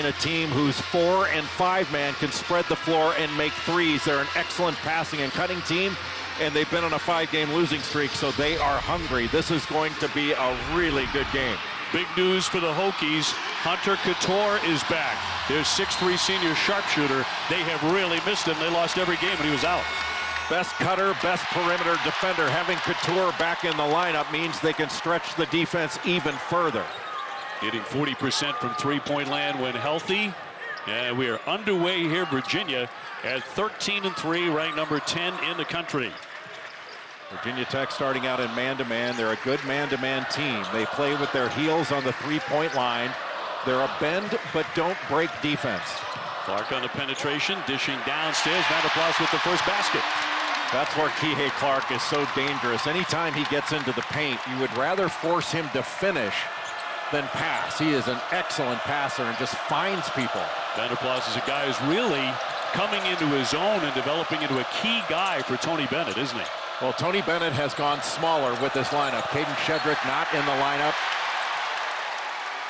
a team whose 4- and 5-man can spread the floor and make threes. They're an excellent passing and cutting team, and they've been on a 5-game losing streak, so they are hungry. This is going to be a really good game. Big news for the Hokies. Hunter Couture is back. Their 6'3" senior sharpshooter. They have really missed him. They lost every game when he was out. Best cutter, best perimeter defender. Having Couture back in the lineup means they can stretch the defense even further. Hitting 40% from three-point land when healthy. And we are underway here, Virginia, at 13-3, ranked number 10 in the country. Virginia Tech starting out in man-to-man. They're a good man-to-man team. They play with their heels on the three-point line. They're a bend but don't break defense. Clark on the penetration, dishing downstairs. Vanderplas with the first basket. That's where Kihei Clark is so dangerous. Anytime he gets into the paint, you would rather force him to finish than pass. He is an excellent passer and just finds people. Vanderplas is a guy who's really coming into his own and developing into a key guy for Tony Bennett, isn't he? Well, Tony Bennett has gone smaller with this lineup. Caden Shedrick not in the lineup.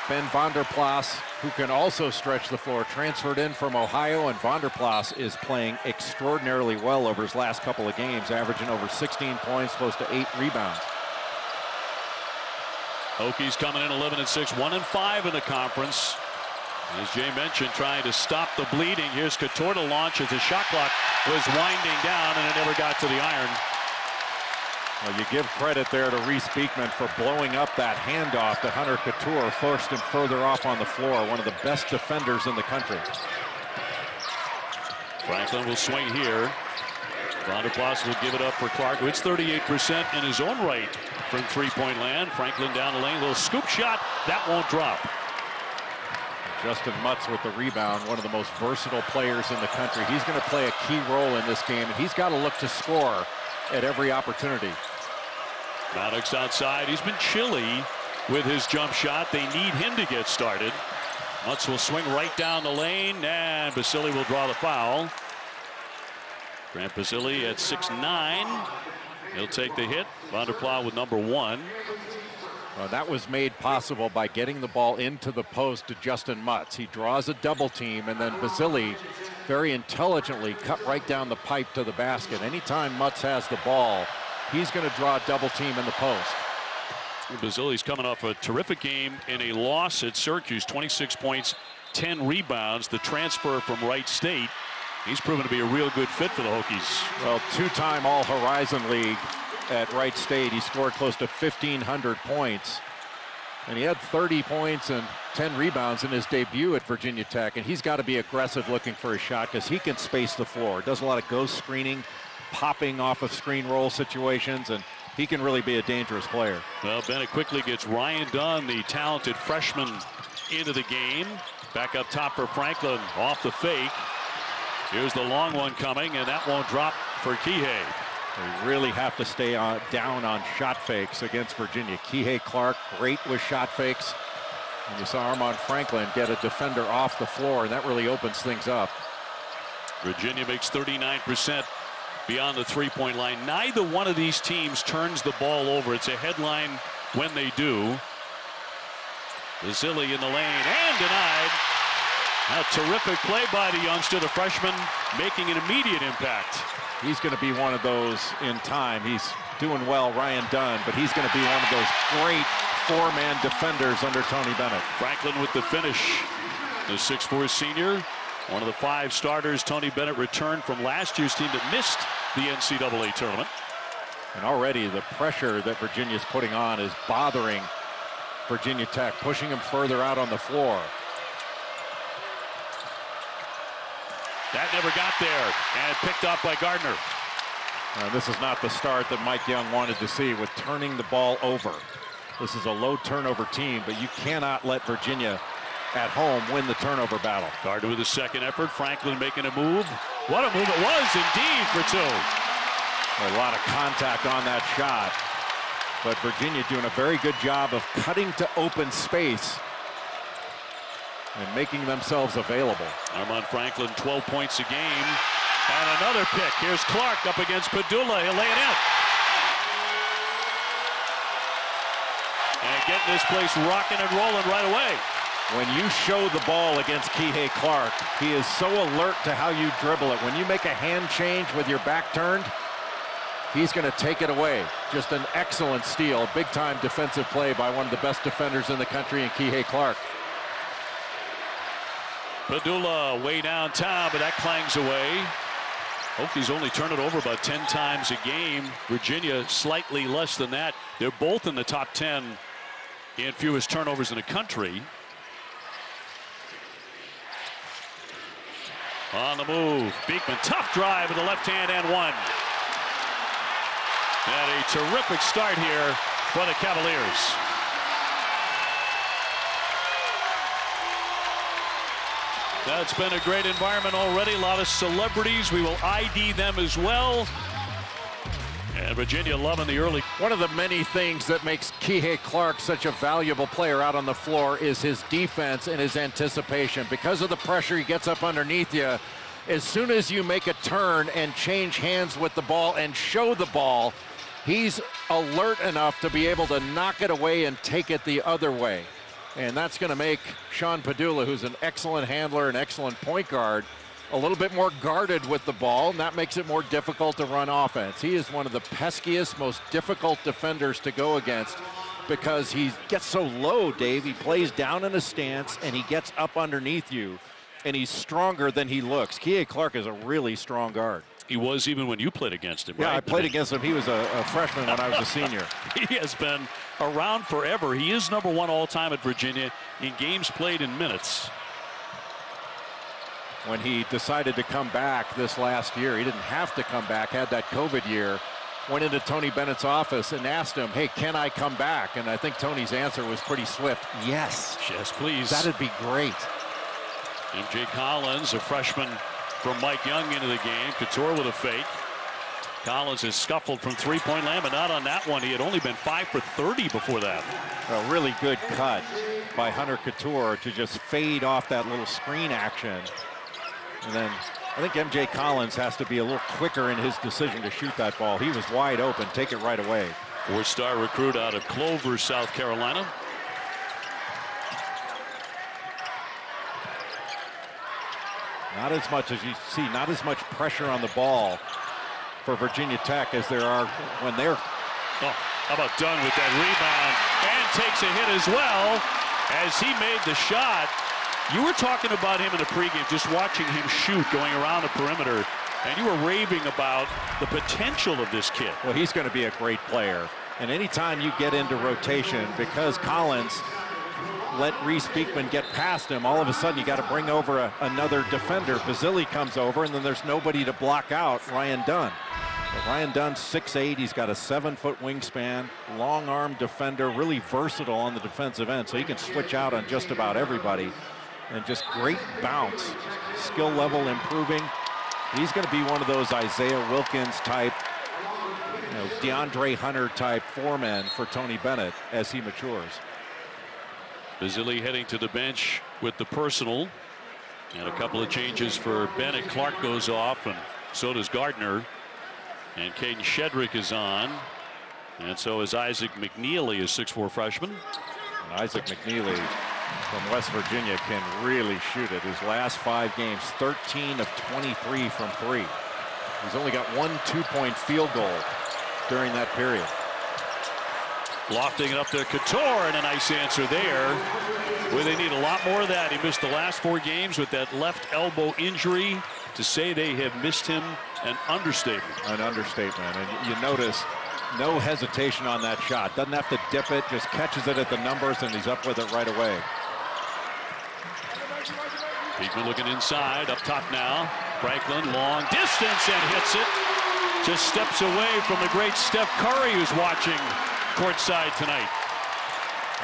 Ben Vanderplas, who can also stretch the floor, transferred in from Ohio, and Vanderplas is playing extraordinarily well over his last couple of games, averaging over 16 points, close to 8 rebounds. Hokies coming in 11-6, 1-5 in the conference. As Jay mentioned, trying to stop the bleeding. Here's Couture to launch as the shot clock was winding down and it never got to the iron. Well, you give credit there to Reece Beekman for blowing up that handoff to Hunter Couture, first and further off on the floor. One of the best defenders in the country. Franklin will swing here. Vanderplas will give it up for Clark, who hits 38% in his own right from three-point land. Franklin down the lane, little scoop shot. That won't drop. Justyn Mutts with the rebound, one of the most versatile players in the country. He's going to play a key role in this game, and he's got to look to score at every opportunity. Maddox outside. He's been chilly with his jump shot. They need him to get started. Mutts will swing right down the lane, and Basile will draw the foul. Grant Basile at 6'9". He'll take the hit. Vanderplas with number 1. Well, that was made possible by getting the ball into the post to Justyn Mutts. He draws a double team, and then Basile very intelligently cut right down the pipe to the basket. Anytime Mutts has the ball, he's going to draw a double team in the post. Basile's coming off a terrific game in a loss at Syracuse, 26 points, 10 rebounds. The transfer from Wright State. He's proven to be a real good fit for the Hokies. Well, two-time All-Horizon League at Wright State. He scored close to 1,500 points. And he had 30 points and 10 rebounds in his debut at Virginia Tech. And he's got to be aggressive looking for his shot because he can space the floor. Does a lot of ghost screening, popping off of screen roll situations, and he can really be a dangerous player. Well, Bennett quickly gets Ryan Dunn, the talented freshman, into the game. Back up top for Franklin, off the fake. Here's the long one coming, and that won't drop for Kihei. They really have to stay down on shot fakes against Virginia. Kihei Clark, great with shot fakes. And you saw Armaan Franklin get a defender off the floor, and that really opens things up. Virginia makes 39% beyond the three-point line. Neither one of these teams turns the ball over. It's a headline when they do. Basile in the lane and denied. A terrific play by the youngster, the freshman, making an immediate impact. He's going to be one of those in time. He's doing well, Ryan Dunn, but he's going to be one of those great four-man defenders under Tony Bennett. Franklin with the finish. The 6'4" senior, one of the 5 starters Tony Bennett returned from last year's team that missed the NCAA tournament. And already the pressure that Virginia's putting on is bothering Virginia Tech, pushing them further out on the floor. That never got there, and picked up by Gardner. This is not the start that Mike Young wanted to see with turning the ball over. This is a low turnover team, but you cannot let Virginia at home win the turnover battle. Gardner with a second effort. Franklin making a move. What a move it was indeed for 2. A lot of contact on that shot, but Virginia doing a very good job of cutting to open space and making themselves available. Armaan Franklin, 12 points a game. And another pick. Here's Clark up against Padula. He'll lay it in. And getting this place rocking and rolling right away. When you show the ball against Kihei Clark, he is so alert to how you dribble it. When you make a hand change with your back turned, he's going to take it away. Just an excellent steal. Big-time defensive play by one of the best defenders in the country in Kihei Clark. Padula way downtown, but that clangs away. Hokies only turn it over about 10 times a game. Virginia slightly less than that. They're both in the top 10 in fewest turnovers in the country. On the move, Beekman, tough drive with the left hand and one. And a terrific start here for the Cavaliers. That's been a great environment already. A lot of celebrities. We will ID them as well. And Virginia loving the early. One of the many things that makes Kihei Clark such a valuable player out on the floor is his defense and his anticipation. Because of the pressure he gets up underneath you, as soon as you make a turn and change hands with the ball and show the ball, he's alert enough to be able to knock it away and take it the other way. And that's going to make Sean Padula, who's an excellent handler and excellent point guard, a little bit more guarded with the ball, and that makes it more difficult to run offense. He is one of the peskiest, most difficult defenders to go against because he gets so low, Dave. He plays down in a stance, and he gets up underneath you, and he's stronger than he looks. Kihei Clark is a really strong guard. He was even when you played against him, right? Yeah, I played against him. He was a freshman when I was a senior. He has been around forever. He is #1 all-time at Virginia in games played in minutes. When he decided to come back this last year, he didn't have to come back, had that COVID year, went into Tony Bennett's office and asked him, hey, can I come back? And I think Tony's answer was pretty swift. Yes. Yes, please. That'd be great. M.J. Collins, a freshman from Mike Young into the game. Couture with a fake. Collins has scuffled from three-point land, but not on that one. He had only been 5 for 30 before that. A really good cut by Hunter Couture to just fade off that little screen action. And then I think M.J. Collins has to be a little quicker in his decision to shoot that ball. He was wide open. Take it right away. Four-star recruit out of Clover, South Carolina. Not as much as you see, not as much pressure on the ball for Virginia Tech as there are when they're. Oh, how about Dunn with that rebound and takes a hit as well as he made the shot. You were talking about him in the pregame, just watching him shoot, going around the perimeter, and you were raving about the potential of this kid. Well, he's going to be a great player. And anytime you get into rotation, because Collins let Reece Beekman get past him, all of a sudden you got to bring over another defender. Basile comes over, and then there's nobody to block out Ryan Dunn. But Ryan Dunn's 6'8", he's got a 7-foot wingspan, long arm defender, really versatile on the defensive end, so he can switch out on just about everybody. And just great bounce, skill level improving. He's going to be one of those Isaiah Wilkins type, DeAndre Hunter type foremen for Tony Bennett as he matures. Basile heading to the bench with the personal, and a couple of changes for Bennett. Clark goes off, and so does Gardner. And Caden Shedrick is on, and so is Isaac McNeely, a 6'4" freshman. And Isaac McNeely from West Virginia can really shoot it. His last 5 games, 13 of 23 from 3. He's only got 1 2-point field goal during that period. Lofting it up there, Couture, and a nice answer there. Where they need a lot more of that. He missed the last 4 games with that left elbow injury. To say they have missed him, an understatement. An understatement. And you notice no hesitation on that shot. Doesn't have to dip it, just catches it at the numbers, and he's up with it right away. Beekman looking inside, up top now. Franklin, long distance, and hits it. Just steps away from the great Steph Curry, who's watching courtside tonight.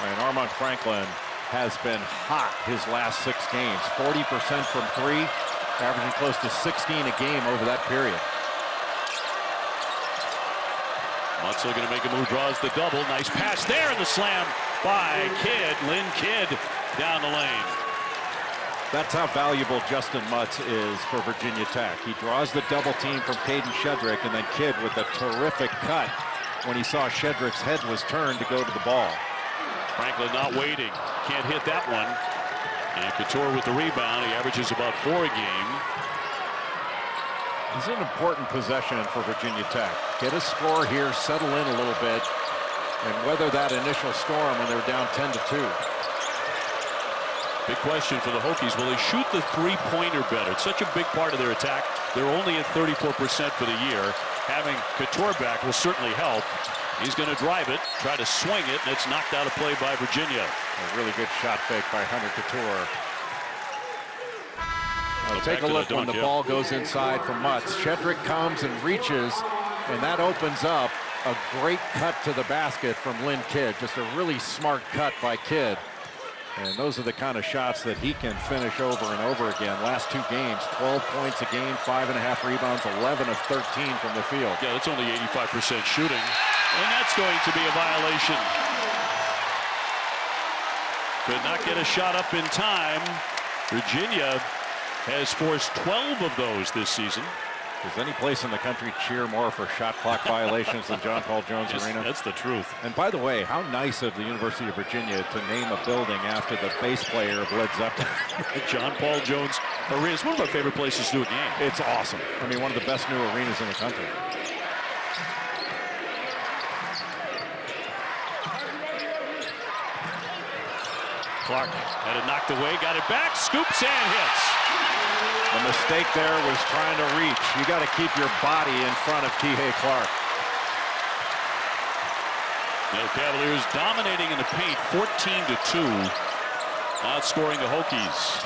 And Armaan Franklin has been hot his last 6 games. 40% from 3, averaging close to 16 a game over that period. Mutts looking to make a move, draws the double. Nice pass there, and the slam by Lynn Kidd down the lane. That's how valuable Justyn Mutts is for Virginia Tech. He draws the double team from Caden Shedrick, and then Kidd with a terrific cut when he saw Shedrick's head was turned to go to the ball. Franklin not waiting. Can't hit that one. And Couture with the rebound. He averages about 4 a game. It's an important possession for Virginia Tech. Get a score here, settle in a little bit, and weather that initial storm when they were down 10-2. Big question for the Hokies. Will they shoot the three-pointer better? It's such a big part of their attack. They're only at 34% for the year. Having Couture back will certainly help. He's going to drive it, try to swing it, and it's knocked out of play by Virginia. A really good shot fake by Hunter Couture. Take a look when the ball goes inside for Mutts. Shedrick comes and reaches, and that opens up a great cut to the basket from Lynn Kidd. Just a really smart cut by Kidd. And those are the kind of shots that he can finish over and over again. Last 2 games, 12 points a game, 5.5 rebounds, 11 of 13 from the field. Yeah, that's only 85% shooting. And that's going to be a violation. Could not get a shot up in time. Virginia has forced 12 of those this season. Does any place in the country cheer more for shot clock violations than John Paul Jones Arena? That's the truth. And by the way, how nice of the University of Virginia to name a building after the bass player of Led Zeppelin. John Paul Jones Arena is one of my favorite places to do a game. It's awesome. I mean, one of the best new arenas in the country. Clark had it knocked away, got it back, scoops and hits. The mistake there was trying to reach. You got to keep your body in front of Kihei Clark. The Cavaliers dominating in the paint, 14-2, outscoring the Hokies.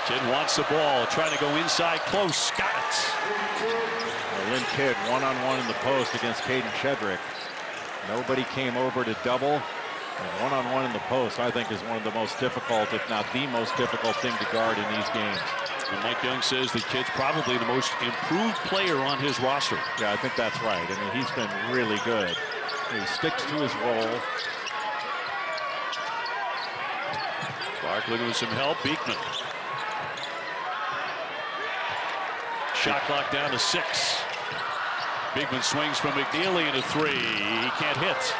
Kidd wants the ball, trying to go inside close. Got it. Lynn Kidd one-on-one in the post against Caden Shedrick. Nobody came over to double. And one-on-one in the post, I think, is one of the most difficult, if not the most difficult thing to guard in these games. And Mike Young says the kid's probably the most improved player on his roster. Yeah, I think that's right. I mean, he's been really good. He sticks to his role. Clark looking with some help. Beekman. Shot clock down to 6. Beekman swings from McNeely into 3. He can't hit.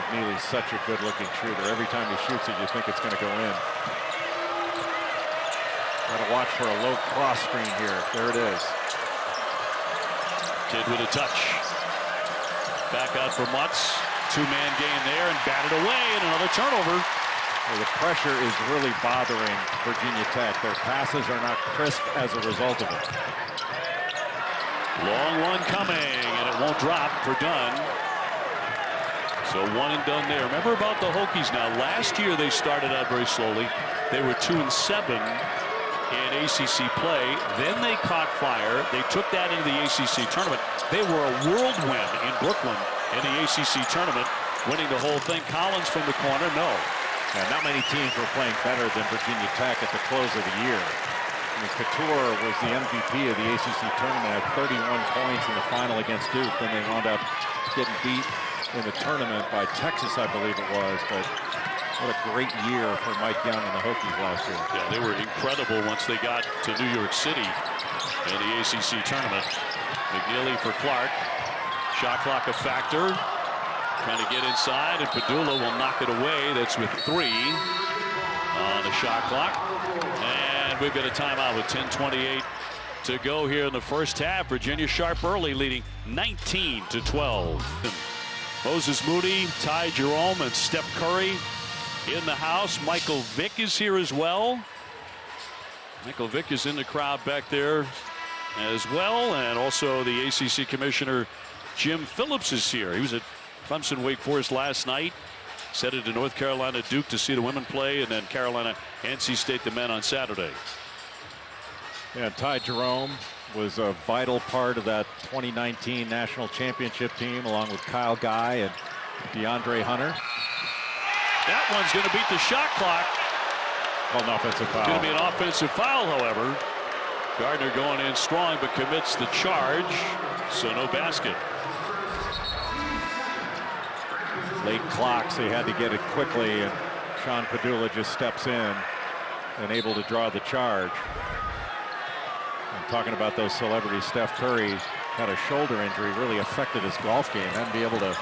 McNeely's such a good-looking shooter. Every time he shoots it, you think it's going to go in. Got to watch for a low cross screen here. There it is. Kidd with a touch. Back out for Mutts. 2-man game there and batted away, and another turnover. Well, the pressure is really bothering Virginia Tech. Their passes are not crisp as a result of it. Long one coming, and it won't drop for Dunn. So 1 and done there. Remember about the Hokies now. Last year they started out very slowly. They were 2-7 in ACC play. Then they caught fire. They took that into the ACC tournament. They were a whirlwind in Brooklyn in the ACC tournament, winning the whole thing. Collins from the corner, no. Yeah, not many teams were playing better than Virginia Tech at the close of the year. I mean, Couture was the MVP of the ACC tournament at 31 points in the final against Duke. Then they wound up getting beat in the tournament by Texas, I believe it was. But what a great year for Mike Young and the Hokies last year. Yeah, they were incredible once they got to New York City in the ACC tournament. McNeely for Clark. Shot clock a factor. Trying to get inside, and Padula will knock it away. That's with 3 on the shot clock. And we've got a timeout with 10:28 to go here in the first half. Virginia sharp early, leading 19-12. Moses Moody, Ty Jerome, and Steph Curry in the house. Michael Vick is here as well. Michael Vick is in the crowd back there as well. And also the ACC Commissioner Jim Phillips is here. He was at Clemson Wake Forest last night. He's headed to North Carolina Duke to see the women play, and then Carolina NC State the men on Saturday. Yeah, Ty Jerome was a vital part of that 2019 national championship team, along with Kyle Guy and DeAndre Hunter. That one's going to beat the shot clock. Called an offensive foul. Going to be an offensive foul, however. Gardner going in strong, but commits the charge, so no basket. Late clock, so he had to get it quickly, and Sean Padula just steps in and able to draw the charge. I'm talking about those celebrities. Steph Curry had a shoulder injury, really affected his golf game. Hadn't be able to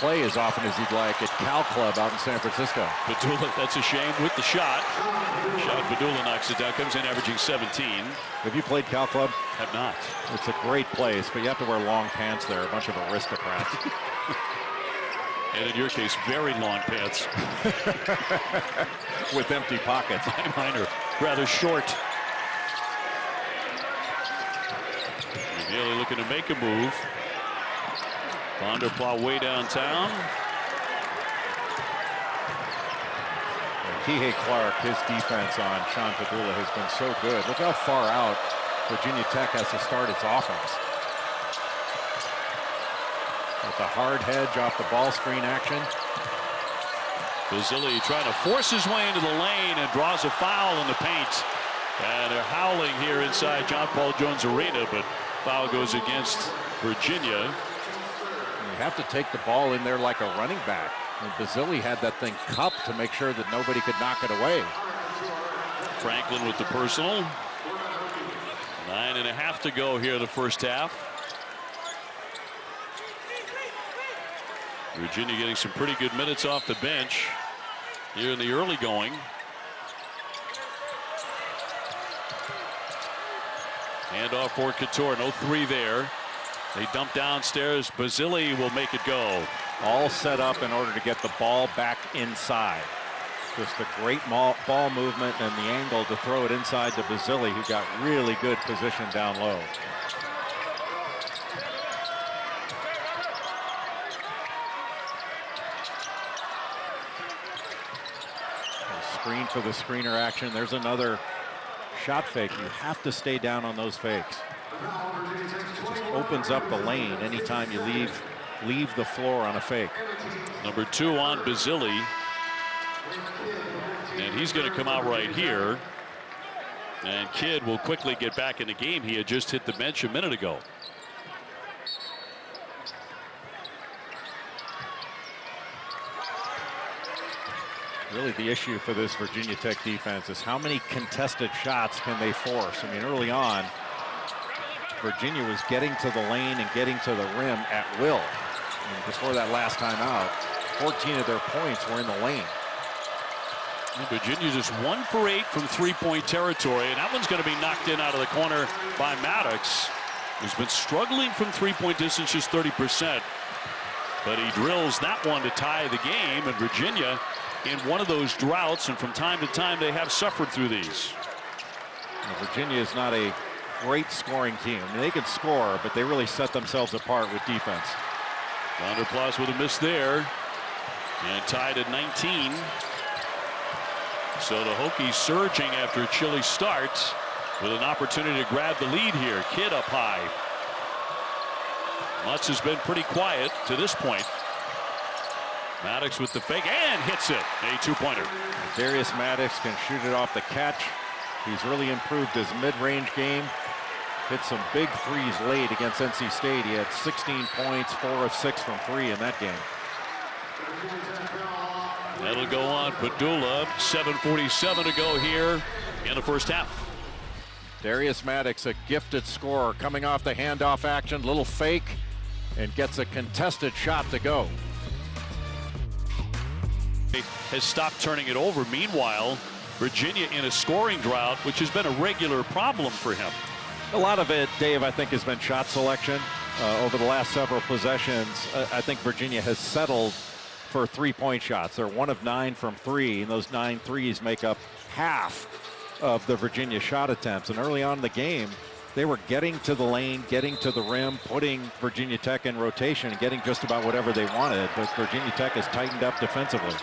play as often as he'd like at Cal Club out in San Francisco. Padula, that's a shame with the shot. Padula knocks it down, comes in averaging 17. Have you played Cal Club? Have not. It's a great place, but you have to wear long pants there. A bunch of aristocrats. And in your case, very long pants. With empty pockets. Mine are rather short. McNeely looking to make a move. Vanderpla way downtown. Kihei Clark, his defense on Sean Padula has been so good. Look how far out Virginia Tech has to start its offense. With the hard hedge off the ball screen action. Basile trying to force his way into the lane and draws a foul in the paint. And they're howling here inside John Paul Jones Arena, but foul goes against Virginia. You have to take the ball in there like a running back. And Basile had that thing cupped to make sure that nobody could knock it away. Franklin with the personal. 9.5 to go here in the first half. Virginia getting some pretty good minutes off the bench here in the early going. Handoff for Couture, no three there. They dump downstairs. Basile will make it go. All set up in order to get the ball back inside. Just a great ball movement and the angle to throw it inside to Basile, who got really good position down low. Screen for the screener action. There's another shot fake. You have to stay down on those fakes. Just opens up the lane anytime you leave the floor on a fake. Number 2 on Basile. And he's going to come out right here. And Kidd will quickly get back in the game. He had just hit the bench a minute ago. Really the issue for this Virginia Tech defense is how many contested shots can they force. I mean, early on, Virginia was getting to the lane and getting to the rim at will. And before that last time out, 14 of their points were in the lane. And Virginia just 1 for 8 from three-point territory, and that one's going to be knocked in out of the corner by Maddox, who's been struggling from three-point distance, just 30%. But he drills that one to tie the game, and Virginia in one of those droughts, and from time to time they have suffered through these. Well, Virginia is not a great scoring team. I mean, they can score, but they really set themselves apart with defense. Vanderplas with a miss there, and tied at 19. So the Hokies surging after a chilly start with an opportunity to grab the lead here. Kidd up high. Mutts has been pretty quiet to this point. Maddox with the fake and hits it. A two-pointer. Darius Maddox can shoot it off the catch. He's really improved his mid-range game. Hit some big threes late against NC State. He had 16 points, 4 of 6 from 3 in that game. That'll go on Padula. 7:47 to go here in the first half. Darius Maddox, a gifted scorer, coming off the handoff action, little fake, and gets a contested shot to go. Has stopped turning it over. Meanwhile, Virginia in a scoring drought, which has been a regular problem for him. A lot of it, Dave, I think has been shot selection. Over the last several possessions, I think Virginia has settled for three-point shots. They're 1 of 9 from 3, and those 9 threes make up half of the Virginia shot attempts. And early on in the game, they were getting to the lane, getting to the rim, putting Virginia Tech in rotation, and getting just about whatever they wanted. But Virginia Tech has tightened up defensively.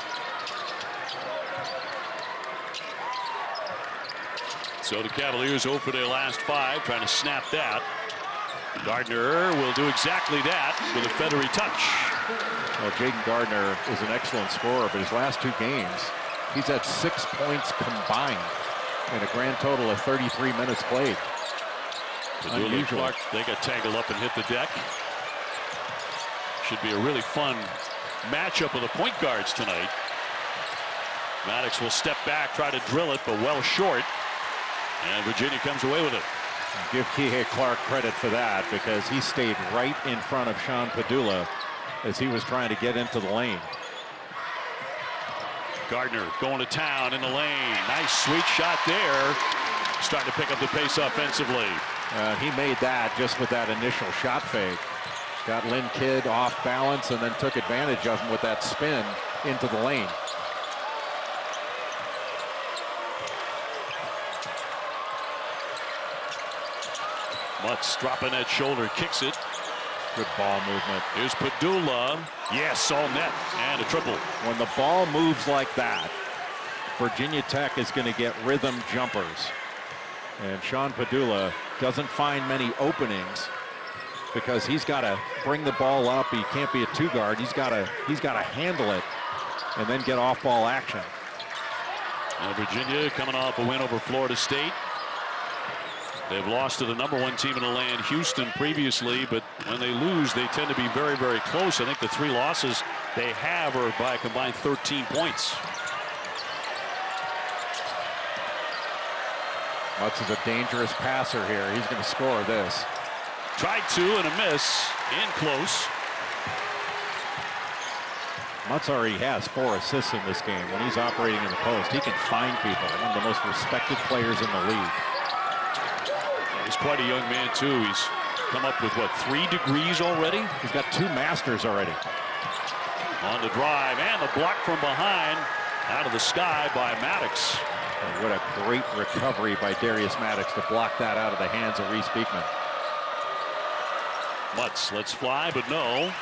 So the Cavaliers 0 for their last 5, trying to snap that. Gardner will do exactly that with a feathery touch. Well, Jaden Gardner is an excellent scorer, but his last 2 games, he's had 6 points combined in a grand total of 33 minutes played. Unusual. Clark, they got tangled up and hit the deck. Should be a really fun matchup of the point guards tonight. Maddox will step back, try to drill it, but well short. And Virginia comes away with it. Give Kihei Clark credit for that, because he stayed right in front of Sean Padula as he was trying to get into the lane. Gardner going to town in the lane. Nice sweet shot there. Starting to pick up the pace offensively. He made that just with that initial shot fake. Got Lynn Kidd off balance and then took advantage of him with that spin into the lane. Mutts dropping that shoulder, kicks it. Good ball movement. Here's Padula. Yes, all net and a triple. When the ball moves like that, Virginia Tech is going to get rhythm jumpers. And Sean Padula doesn't find many openings because he's got to bring the ball up. He can't be a two guard. He's got to handle it and then get off ball action. Now Virginia coming off a win over Florida State. They've lost to the #1 team in the land, Houston, previously, but when they lose, they tend to be very, very close. I think the 3 losses they have are by a combined 13 points. Mutts is a dangerous passer here. He's going to score this. Tried to and a miss. In close. Mutts already has 4 assists in this game. When he's operating in the post, he can find people. One of the most respected players in the league. He's quite a young man, too. He's come up with, what, 3 degrees already? He's got 2 masters already. On the drive, and the block from behind, out of the sky by Maddox. And what a great recovery by Darius Maddox to block that out of the hands of Reece Beekman. Mutts lets fly, but no.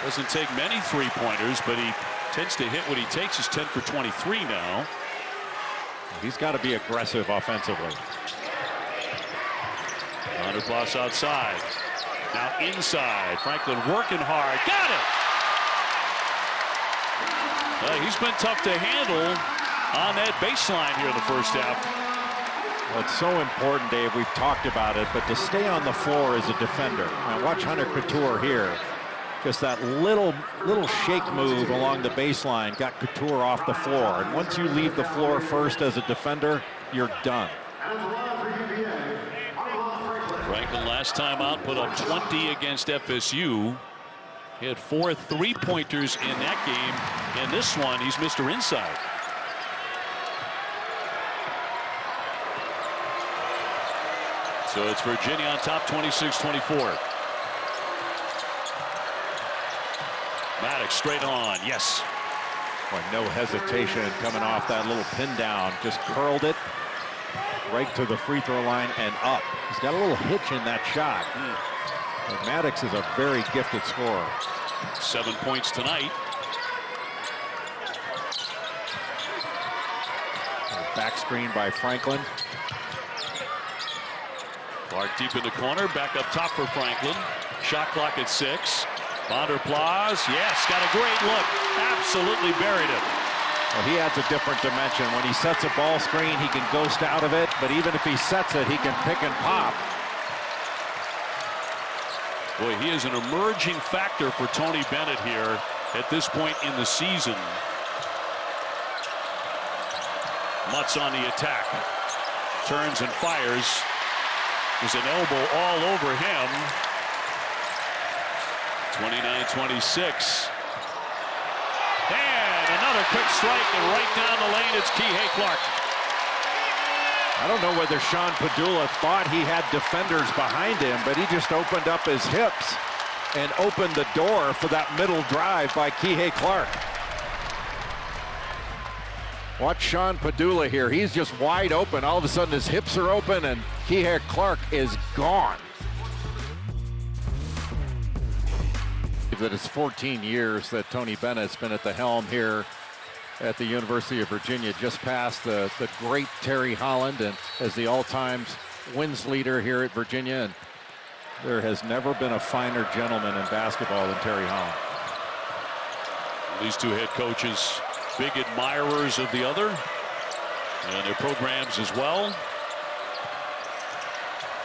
Doesn't take many 3-pointers, but he tends to hit what he takes. He's 10 for 23 now. He's got to be aggressive offensively. Underclass outside. Now inside. Franklin working hard. Got it! He's been tough to handle on that baseline here in the first half. Well, it's so important, Dave. We've talked about it, but to stay on the floor as a defender. Now watch Hunter Couture here. Just that little shake move along the baseline got Couture off the floor. And once you leave the floor first as a defender, you're done. Franklin last time out put up 20 against FSU. He had 4 3-pointers in that game. In this one, he's Mr. Inside. So it's Virginia on top, 26-24. Maddox straight on. Yes. Boy, no hesitation coming off that little pin down. Just curled it right to the free throw line and up. He's got a little hitch in that shot. And Maddox is a very gifted scorer. 7 points tonight. Back screen by Franklin. Clark deep in the corner. Back up top for Franklin. Shot clock at 6. Vanderplas, yes, got a great look. Absolutely buried it. Well, he adds a different dimension. When he sets a ball screen, he can ghost out of it. But even if he sets it, he can pick and pop. Boy, he is an emerging factor for Tony Bennett here at this point in the season. Mutts on the attack. Turns and fires. There's an elbow all over him. 29-26. And another quick strike, and right down the lane, it's Kihei Clark. I don't know whether Sean Padula thought he had defenders behind him, but he just opened up his hips and opened the door for that middle drive by Kihei Clark. Watch Sean Padula here. He's just wide open. All of a sudden his hips are open and Kihei Clark is gone. That it's 14 years that Tony Bennett's been at the helm here at the University of Virginia, just past the great Terry Holland and as the all-time wins leader here at Virginia. And there has never been a finer gentleman in basketball than Terry Holland. These two head coaches, big admirers of the other and their programs as well.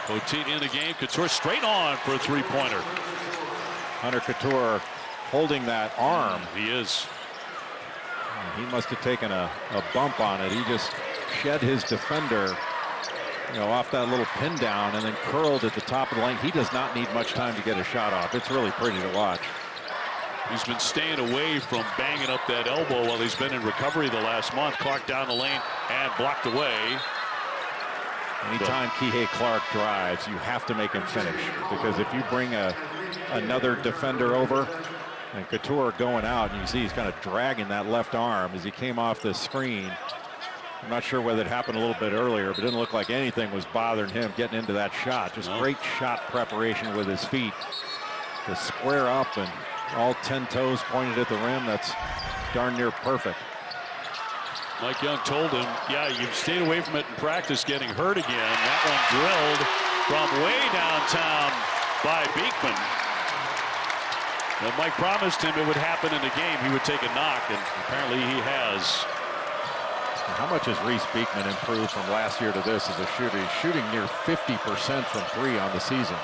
Poteet in the game. Couture straight on for a 3-pointer. Hunter Couture holding that arm. He is. He must have taken a bump on it. He just shed his defender off that little pin down and then curled at the top of the lane. He does not need much time to get a shot off. It's really pretty to watch. He's been staying away from banging up that elbow while he's been in recovery the last month. Clark down the lane and blocked away. Anytime Kihei Clark drives, you have to make him finish, because if you bring another defender over and Couture going out, and you see he's kind of dragging that left arm as he came off the screen. I'm not sure whether it happened a little bit earlier, but it didn't look like anything was bothering him getting into that shot. Just great shot preparation with his feet to square up, and all 10 toes pointed at the rim. That's darn near perfect. Mike Young told him, yeah, you've stayed away from it in practice, getting hurt again. That one drilled from way downtown by Beekman. Well, Mike promised him it would happen in the game. He would take a knock, and apparently he has. How much has Reece Beekman improved from last year to this as a shooter? He's shooting near 50% from 3 on the season.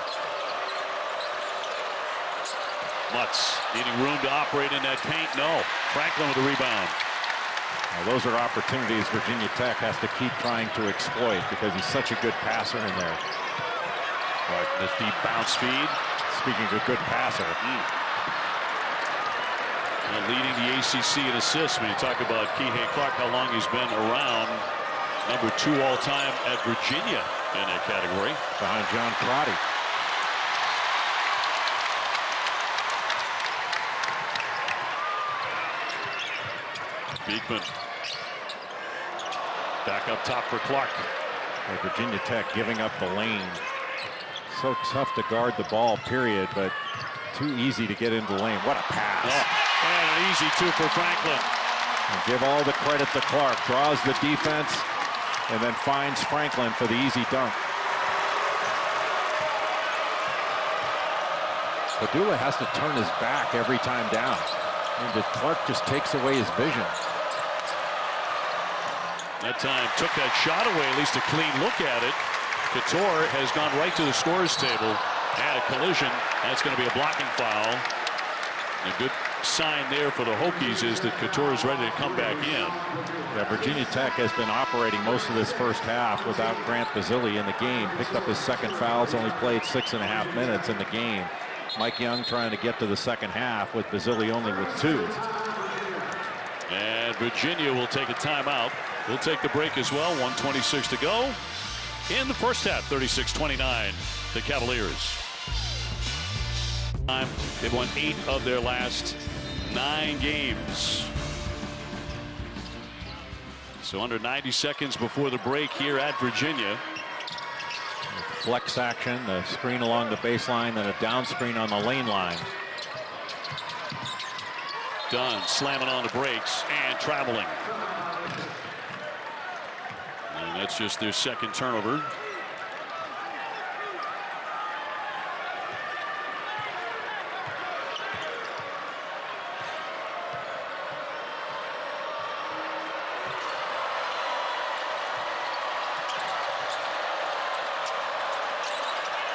Mutts needing room to operate in that paint. No. Franklin with the rebound. Now, those are opportunities Virginia Tech has to keep trying to exploit, because he's such a good passer in there. Right, the deep bounce feed. Speaking of good passer. Leading the ACC in assists. When you talk about Kihei Clark, how long he's been around. Number 2 all-time at Virginia in that category. Behind John Crotty. Beekman. Back up top for Clark. Virginia Tech giving up the lane. So tough to guard the ball, period, but too easy to get into the lane. What a pass. And an easy 2 for Franklin. And give all the credit to Clark. Draws the defense and then finds Franklin for the easy dunk. Padula has to turn his back every time down. And Clark just takes away his vision. That time took that shot away, at least a clean look at it. Couture has gone right to the scorer's table. And a collision. That's going to be a blocking foul. A good sign there for the Hokies is that Couture is ready to come back in. Yeah, Virginia Tech has been operating most of this first half without Grant Basile in the game. Picked up his second fouls, only played 6.5 minutes in the game. Mike Young trying to get to the second half with Basile only with 2. And Virginia will take a timeout. We'll take the break as well. 1:26 to go in the first half. 36-29, the Cavaliers. They've won 8 of their last 9 games. So under 90 seconds before the break here at Virginia. Flex action, the screen along the baseline, then a down screen on the lane line. Dunn slamming on the brakes and traveling. And that's just their second turnover.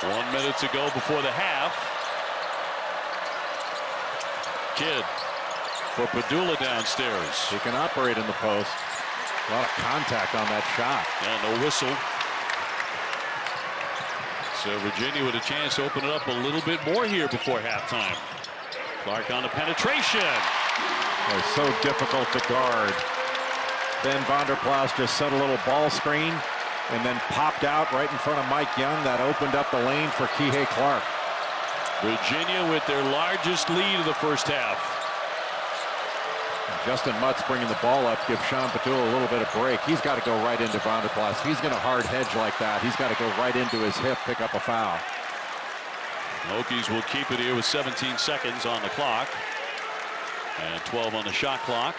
One minute to go before the half. Kidd for Padula downstairs. He can operate in the post. A lot of contact on that shot. And no whistle. So Virginia with a chance to open it up a little bit more here before halftime. Clark on the penetration. Oh, so difficult to guard. Ben Vonderplas just set a little ball screen and then popped out right in front of Mike Young. That opened up the lane for Kihei Clark. Virginia with their largest lead of the first half. Justyn Mutts bringing the ball up, gives Sean Padula a little bit of break. He's got to go right into Vonderplas. He's going to hard hedge like that. He's got to go right into his hip, pick up a foul. Hokies will keep it here with 17 seconds on the clock. And 12 on the shot clock.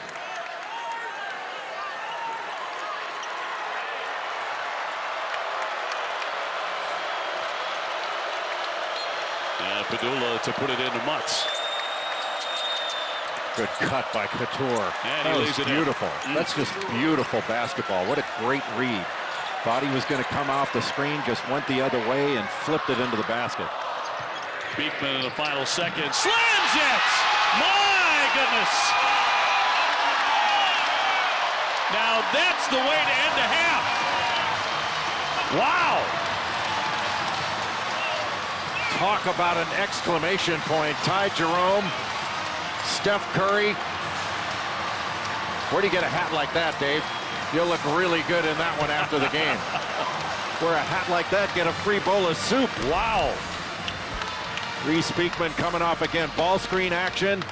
And Padula to put it into Mutts. Good cut by Couture. And that he was leaves it beautiful. in. That's just beautiful basketball. What a great read. Thought he was going to come off the screen, just went the other way and flipped it into the basket. Beekman in the final second. Slams it! My goodness! Now that's the way to end a half. Wow! Talk about an exclamation point. Ty Jerome, Steph Curry. Where do you get a hat like that, Dave? You'll look really good in that one after the game. Wear a hat like that, get a free bowl of soup. Wow. Reece Beekman coming off again. Ball screen action.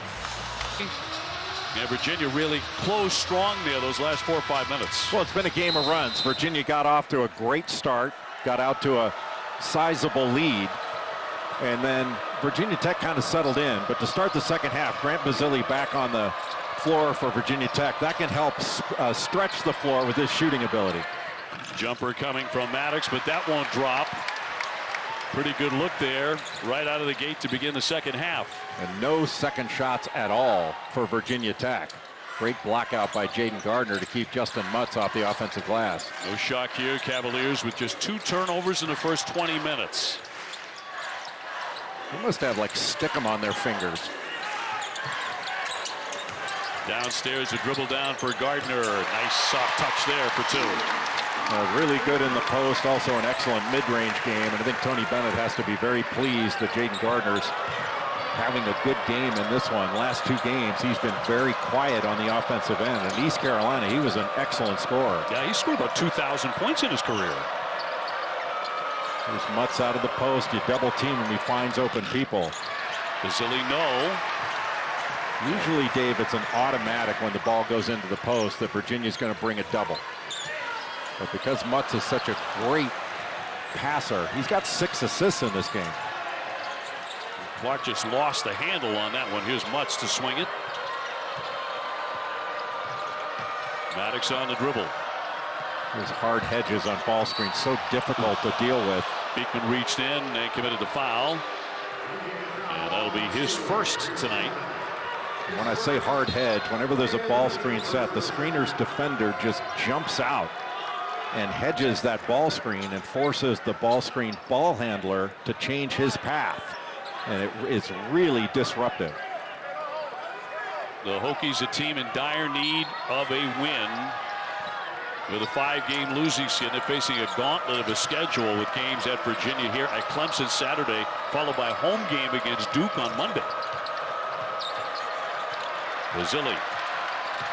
Yeah, Virginia really closed strong there those last 4 or 5 minutes. Well, it's been a game of runs. Virginia got off to a great start, got out to a sizable lead, and then Virginia Tech kind of settled in. But to start the second half, Grant Basile back on the floor for Virginia Tech. That can help stretch the floor with his shooting ability. Jumper coming from Maddox, but that won't drop. Pretty good look there right out of the gate to begin the second half. And no second shots at all for Virginia Tech. Great blockout by Jaden Gardner to keep Justyn Mutts off the offensive glass. No shock here. Cavaliers with just 2 turnovers in the first 20 minutes. They must have like stick 'em on their fingers. Downstairs, a dribble down for Gardner. Nice soft touch there for 2. Really good in the post, also an excellent mid-range game, and I think Tony Bennett has to be very pleased that Jaden Gardner's having a good game in this one. Last 2 games, he's been very quiet on the offensive end. In East Carolina, he was an excellent scorer. Yeah, he scored about 2,000 points in his career. There's Mutts out of the post. You double team him, he finds open people. Basile, no. Usually, Dave, it's an automatic when the ball goes into the post that Virginia's going to bring a double. But because Mutts is such a great passer, he's got 6 assists in this game. Clark just lost the handle on that one. Here's Mutts to swing it. Maddox on the dribble. Those hard hedges on ball screens, so difficult to deal with. Beekman reached in and committed the foul. And that'll be his first tonight. When I say hard hedge, whenever there's a ball screen set, the screener's defender just jumps out and hedges that ball screen and forces the ball screen ball handler to change his path. And it's really disruptive. The Hokies, a team in dire need of a win. With a 5-game losing skid, they're facing a gauntlet of a schedule with games at Virginia here, at Clemson Saturday, followed by a home game against Duke on Monday. Basile,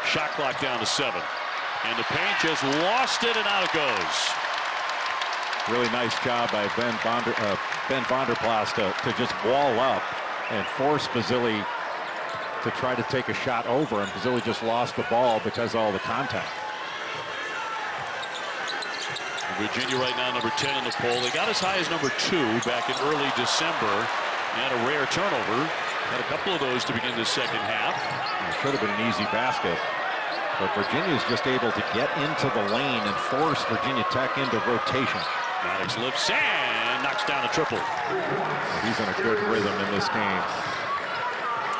shot clock down to 7. And the paint just lost it, and out it goes. Really nice job by Ben Vonderplas to just wall up and force Basile to try to take a shot over, and Basile just lost the ball because of all the contact. Virginia right now number 10 in the poll. They got as high as number 2 back in early December. They had a rare turnover. Had a couple of those to begin the second half. It should have been an easy basket. But Virginia is just able to get into the lane and force Virginia Tech into rotation. Maddox lifts and knocks down a triple. He's in a good rhythm in this game.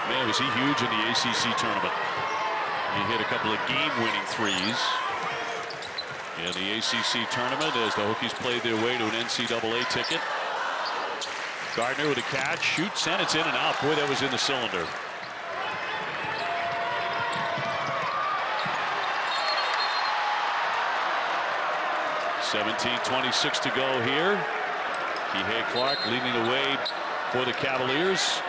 Man, was he huge in the ACC tournament. He hit a couple of game-winning threes in the ACC tournament as the Hokies played their way to an NCAA ticket. Gardner with a catch, shoots, and it's in and out. Boy, that was in the cylinder. .26 to go here. Kihei Clark leading the way for the Cavaliers.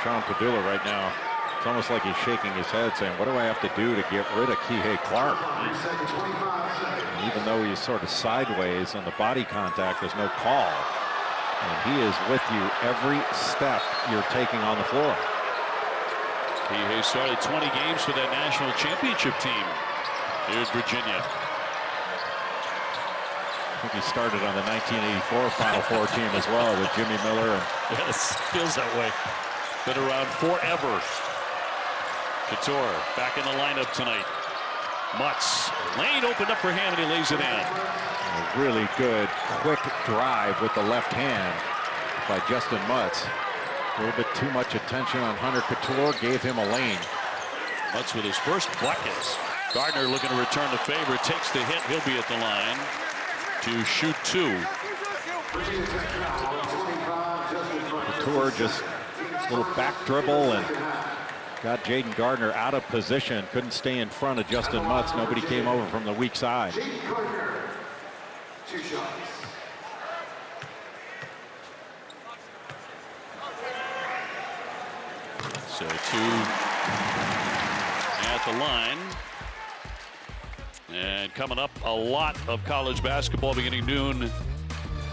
Sean Padula right now, it's almost like he's shaking his head saying, what do I have to do to get rid of Kihei Clark? And even though he's sort of sideways on the body contact, there's no call. And he is with you every step you're taking on the floor. Kihei started 20 games for that national championship team. Here's Virginia. I think he started on the 1984 Final Four team as well with Jimmy Miller. Yes, feels that way. Been around forever. Couture back in the lineup tonight. Mutts, lane opened up for him and he lays it in. A really good quick drive with the left hand by Justyn Mutts. A little bit too much attention on Hunter Couture, gave him a lane. Mutts with his first buckets. Gardner looking to return the favor, takes the hit. He'll be at the line to shoot 2. Couture just a little back dribble and got Jaden Gardner out of position. Couldn't stay in front of Justyn Mutts. Nobody came over from the weak side. 2 shots. So 2 at the line. And coming up, a lot of college basketball beginning noon.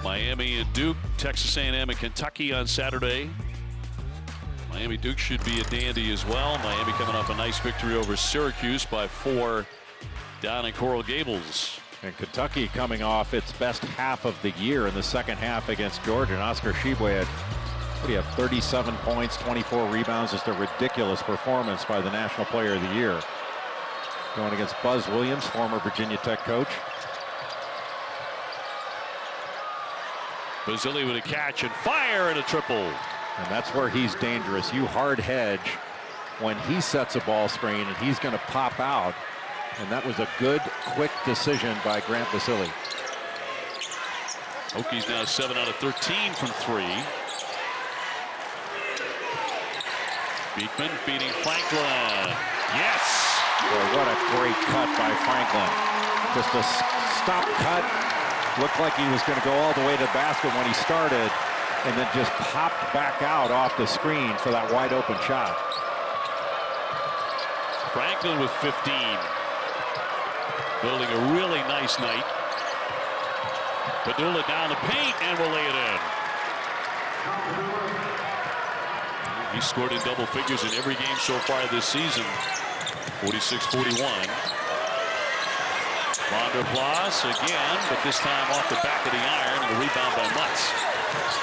Miami and Duke, Texas A&M and Kentucky on Saturday. Miami Duke should be a dandy as well. Miami coming off a nice victory over Syracuse by 4 down in Coral Gables. And Kentucky coming off its best half of the year in the second half against Georgia. And Oscar Tshiebwe had, what do you have, 37 points, 24 rebounds. Just a ridiculous performance by the National Player of the Year. Going against Buzz Williams, former Virginia Tech coach. Basile with a catch and fire and a triple. And that's where he's dangerous. You hard hedge when he sets a ball screen and he's going to pop out. And that was a good, quick decision by Grant Basile. Hokies now 7 out of 13 from 3. Beekman feeding Franklin. Yes! Boy, what a great cut by Franklin. Just a stop cut. Looked like he was going to go all the way to the basket when he started, and then just popped back out off the screen for that wide open shot. Franklin with 15. Building a really nice night. Padula down the paint and will lay it in. He scored in double figures in every game so far this season. 46-41. Van der Plas again, but this time off the back of the iron, and the rebound by Mutts.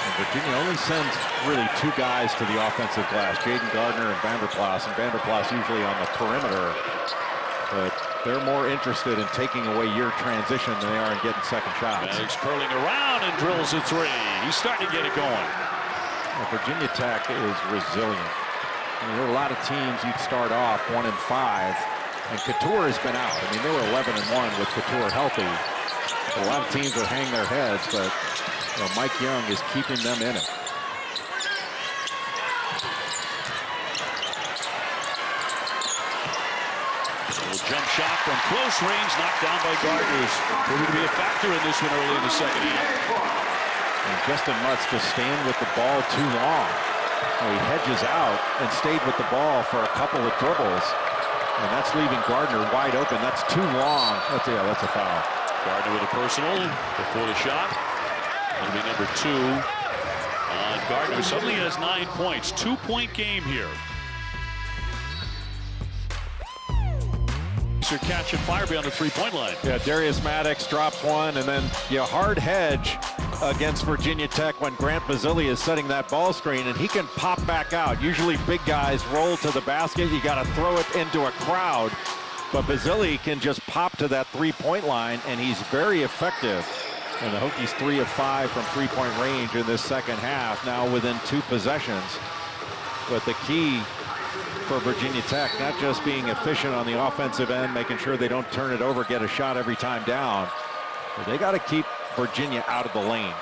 And Virginia only sends really 2 guys to the offensive glass, Jaden Gardner and Van der Plas usually on the perimeter. But they're more interested in taking away your transition than they are in getting second shots. Maddox curling around and drills a 3. He's starting to get it going. Well, Virginia Tech is resilient. I mean, there are a lot of teams you'd start off 1-5, and Couture has been out. I mean, they were 11-1 with Couture healthy. A lot of teams would hang their heads, but you know, Mike Young is keeping them in it. Jump shot from close range, knocked down by Gardner. Proving to be a factor in this one early in the second half. And Justyn Mutts just staying with the ball too long. He hedges out and stayed with the ball for a couple of dribbles. And that's leaving Gardner wide open. That's too long. That's a foul. Gardner with a personal before the shot. That'll be number 2 on Gardner. Suddenly has 9 points. 2-point game here. Catch and fire beyond the 3-point line. Yeah, Darius Maddox drops one, and then you hard hedge against Virginia Tech when Grant Basile is setting that ball screen, and he can pop back out. Usually big guys roll to the basket. You got to throw it into a crowd, but Basile can just pop to that 3-point line, and he's very effective. And the Hokies 3 of 5 from 3-point range in this second half, now within 2 possessions. But the key for Virginia Tech, not just being efficient on the offensive end, making sure they don't turn it over, get a shot every time down, but they got to keep Virginia out of the lane.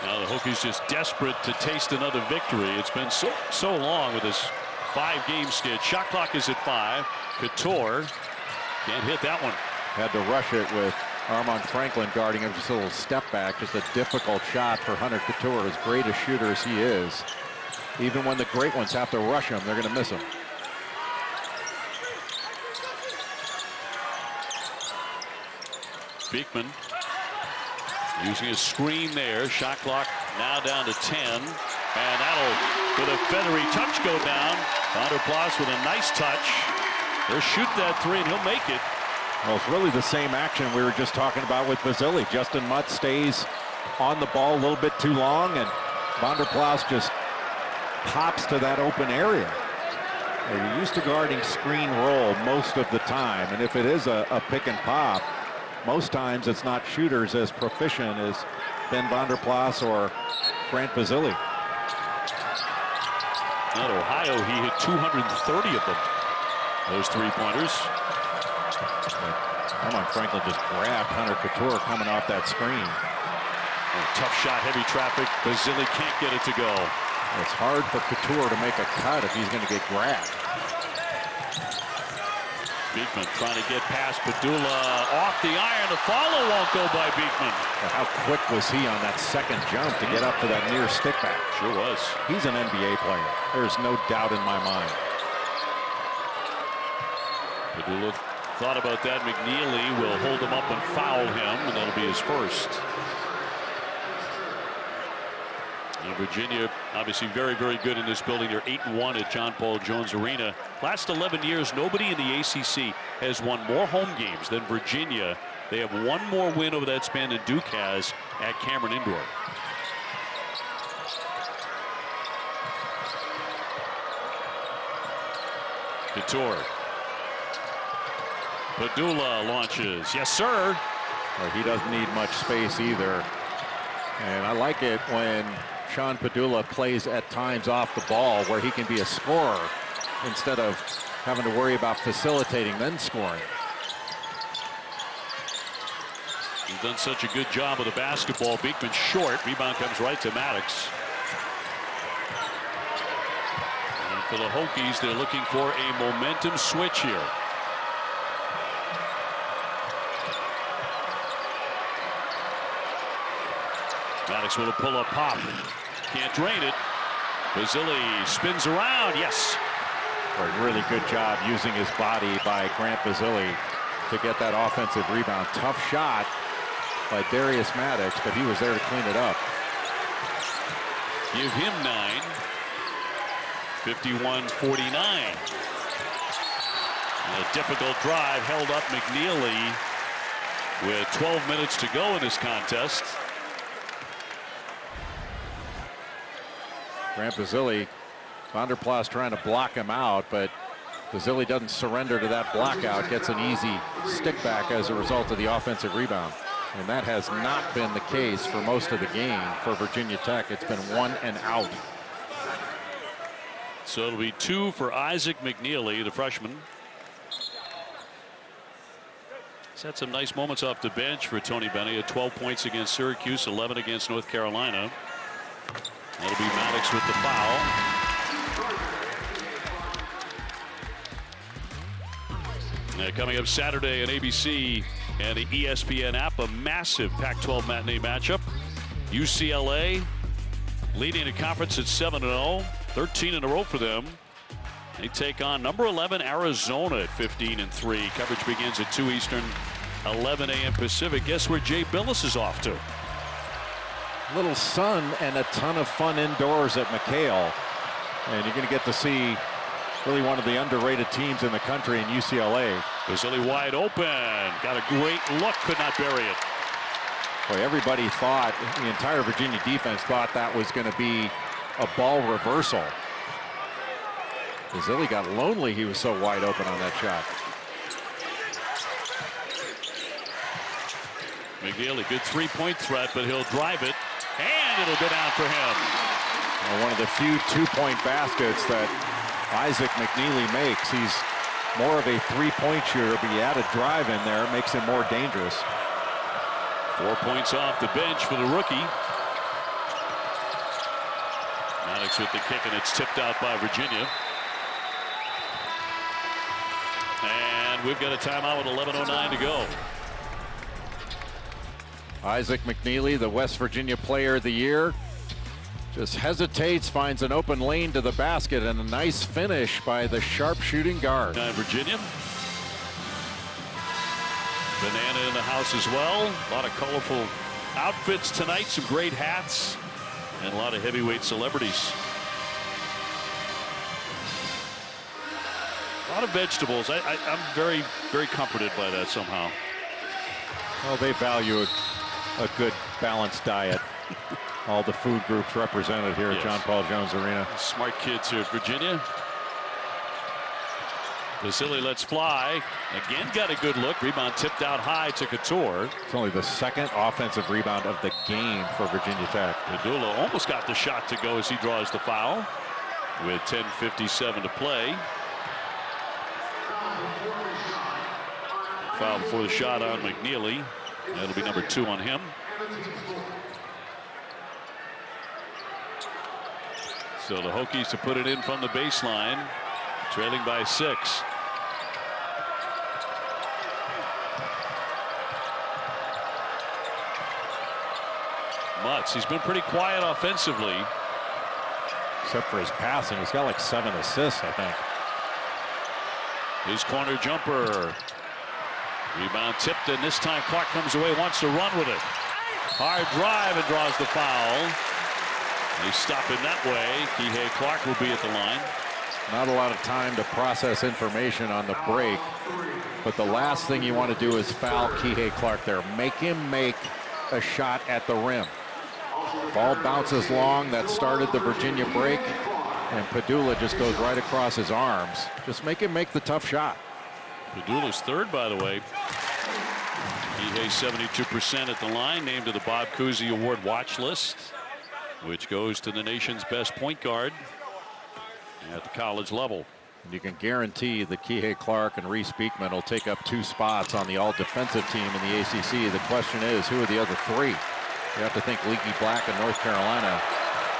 Now the Hokies just desperate to taste another victory. It's been so long with this 5-game skid. Shot clock is at 5. Couture can't hit that one. Had to rush it with Armaan Franklin guarding him. Just a little step back. Just a difficult shot for Hunter Couture, as great a shooter as he is. Even when the great ones have to rush him, they're going to miss him. Beekman using his screen there. Shot clock now down to 10. And that'll, with a feathery touch, go down. Van der Plas with a nice touch. He'll shoot that 3 and he'll make it. Well, it's really the same action we were just talking about with Basile. Justyn Mutts stays on the ball a little bit too long, and Van der Plas just pops to that open area. You're used to guarding screen roll most of the time, and if it is a pick and pop, most times it's not shooters as proficient as Ben Van der Plas or Grant Basile. At Ohio, he hit 230 of them. Those 3-pointers. Armaan Franklin just grabbed Hunter Couture coming off that screen. Tough shot, heavy traffic. Basile can't get it to go. It's hard for Couture to make a cut if he's going to get grabbed. Beekman trying to get past Padula off the iron. The follow won't go by Beekman. How quick was he on that second jump to get up for that near stick back? Sure was. He's an NBA player. There's no doubt in my mind. Padula thought about that. McNeely will hold him up and foul him, and that'll be his first. And Virginia, obviously very, very good in this building. They're 8-1 at John Paul Jones Arena. Last 11 years, nobody in the ACC has won more home games than Virginia. They have one more win over that span than Duke has at Cameron Indoor. Couture. Padula launches. Yes, sir. Well, he doesn't need much space either. And I like it when Sean Padula plays at times off the ball where he can be a scorer instead of having to worry about facilitating then scoring. He's done such a good job with the basketball. Beekman short. Rebound comes right to Maddox. And for the Hokies, they're looking for a momentum switch here. Maddox with a pull-up pop. Can't drain it. Basile spins around. Yes. A really good job using his body by Grant Basile to get that offensive rebound. Tough shot by Darius Maddox, but he was there to clean it up. Give him 9. 51-49. A difficult drive held up McNeely with 12 minutes to go in this contest. Grant Basile, Vanderplas trying to block him out, but Basile doesn't surrender to that blockout, gets an easy stick back as a result of the offensive rebound. And that has not been the case for most of the game for Virginia Tech. It's been 1 and out. So it'll be 2 for Isaac McNeely, the freshman. He's had some nice moments off the bench for Tony Benny. At 12 points against Syracuse, 11 against North Carolina. That'll be Maddox with the foul. Now coming up Saturday on ABC and the ESPN app, a massive Pac-12 matinee matchup. UCLA leading the conference at 7-0, 13 in a row for them. They take on number 11 Arizona at 15-3. Coverage begins at 2 Eastern, 11 a.m. Pacific. Guess where Jay Billis is off to? Little sun and a ton of fun indoors at McHale. And you're going to get to see really one of the underrated teams in the country in UCLA. Basile wide open. Got a great look. Could not bury it. Boy, everybody thought, the entire Virginia defense thought that was going to be a ball reversal. Basile got lonely. He was so wide open on that shot. McNeely, good three-point threat, but he'll drive it, and it'll go down for him. Well, one of the few two-point baskets that Isaac McNeely makes. He's more of a three-point shooter, but you add a drive in there, it makes him more dangerous. 4 points off the bench for the rookie. Maddox with the kick, and it's tipped out by Virginia. And we've got a timeout with 11:09 to go. Isaac McNeely, the West Virginia Player of the Year, just hesitates, finds an open lane to the basket, and a nice finish by the sharp-shooting guard. Virginia. Banana in the house as well. A lot of colorful outfits tonight, some great hats, and a lot of heavyweight celebrities. A lot of vegetables. I'm very, very comforted by that somehow. Well, they value a good balanced diet. All the food groups represented here at John Paul Jones Arena. Smart kids here at Virginia. Basile lets fly. Again, got a good look. Rebound tipped out high to Couture. It's only the second offensive rebound of the game for Virginia Tech. Padula almost got the shot to go as he draws the foul with 10:57 to play. Foul before the shot on McNeely. That'll be number 2 on him. So the Hokies to put it in from the baseline, trailing by 6. Mutts. He's been pretty quiet offensively. Except for his passing. He's got like 7 assists, I think. His corner jumper. Rebound tipped, and this time Clark comes away, wants to run with it. Hard drive and draws the foul. They stop him that way. Kihei Clark will be at the line. Not a lot of time to process information on the break, but the last thing you want to do is foul Kihei Clark there. Make him make a shot at the rim. Ball bounces long. That started the Virginia break, and Padula just goes right across his arms. Just make him make the tough shot. Padula's third, by the way. Kihei 72% at the line, named to the Bob Cousy Award watch list, which goes to the nation's best point guard at the college level. You can guarantee that Kihei Clark and Reece Beekman will take up 2 spots on the all-defensive team in the ACC. The question is, who are the other 3? You have to think Leaky Black in North Carolina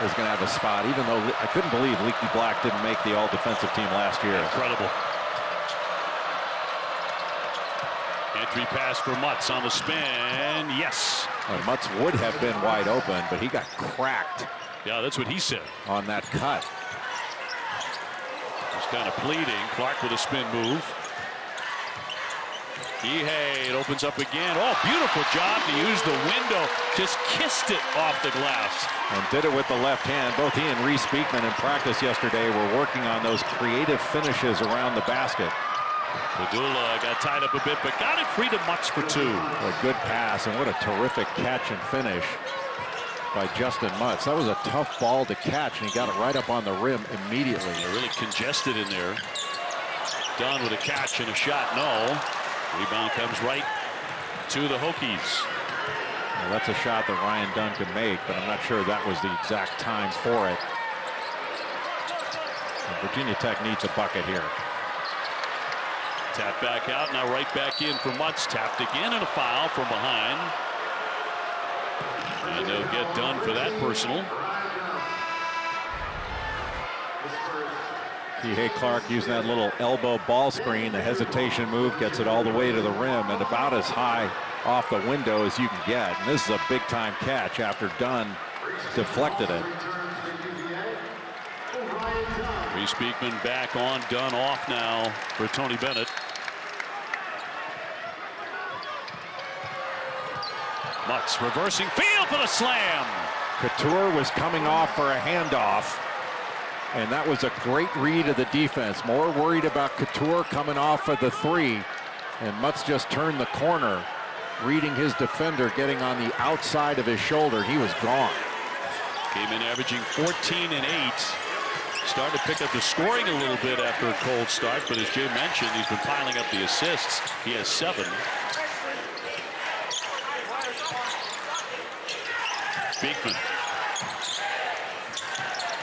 is going to have a spot, even though I couldn't believe Leaky Black didn't make the all-defensive team last year. Incredible. Entry pass for Mutts on the spin. Yes. Mutts would have been wide open, but he got cracked. Yeah, that's what he said. On that cut. He's kind of pleading. Clark with a spin move. Kihei, it opens up again. Oh, beautiful job to use the window. Just kissed it off the glass. And did it with the left hand. Both he and Reece Beekman in practice yesterday were working on those creative finishes around the basket. Padula got tied up a bit, but got it free to Mutts for 2. A good pass, and what a terrific catch and finish by Justyn Mutts. That was a tough ball to catch, and he got it right up on the rim immediately. They're really congested in there. Dunn with a catch and a shot. No. Rebound comes right to the Hokies. Well, that's a shot that Ryan Dunn could make, but I'm not sure that was the exact time for it. And Virginia Tech needs a bucket here. Tap back out, now right back in for Mutts. Tapped again and a foul from behind. And they'll get done for that personal. Kihei Clark using that little elbow ball screen. The hesitation move gets it all the way to the rim and about as high off the window as you can get. And this is a big time catch after Dunn deflected it. Reece Beekman back on, Dunn off now for Tony Bennett. Mutts reversing field for the slam. Couture was coming off for a handoff, and that was a great read of the defense. More worried about Couture coming off for the 3, and Mutts just turned the corner, reading his defender, getting on the outside of his shoulder. He was gone. Came in averaging 14 and 8. Started to pick up the scoring a little bit after a cold start, but as Jay mentioned, he's been piling up the assists. He has 7. Beekman.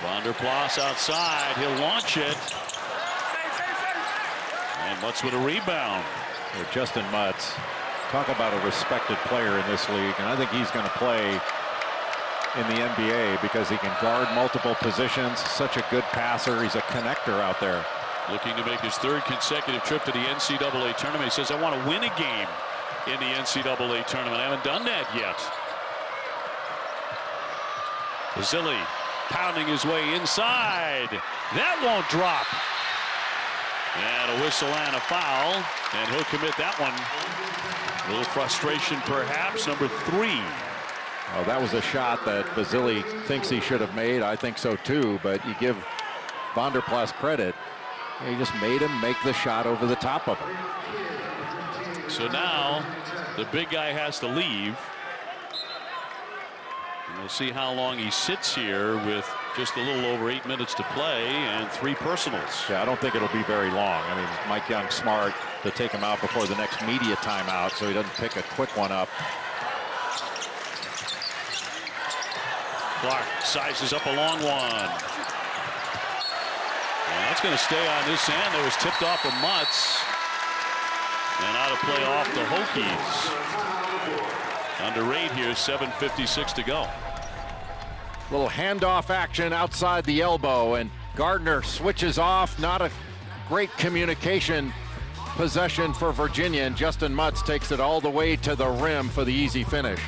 Van der Plas outside. He'll launch it. And Mutts with a rebound. Well, Justyn Mutts, talk about a respected player in this league, and I think he's going to play in the NBA because he can guard multiple positions. Such a good passer. He's a connector out there. Looking to make his 3rd consecutive trip to the NCAA tournament. He says, I want to win a game in the NCAA tournament. I haven't done that yet. Basile pounding his way inside. That won't drop. And a whistle and a foul. And he'll commit that one. A little frustration perhaps. Number 3. Well, that was a shot that Basile thinks he should have made. I think so too, but you give Van der Plas credit. He just made him make the shot over the top of him. So now the big guy has to leave. And we'll see how long he sits here with just a little over 8 minutes to play and 3 personals. Yeah, I don't think it'll be very long. I mean, Mike Young's smart to take him out before the next media timeout so he doesn't pick a quick one up. Clark sizes up a long one. And that's going to stay on this end. That was tipped off of Mutts. And out of play off the Hokies. Under 8 here, 7:56 to go. Little handoff action outside the elbow, and Gardner switches off. Not a great communication possession for Virginia, and Justyn Mutts takes it all the way to the rim for the easy finish.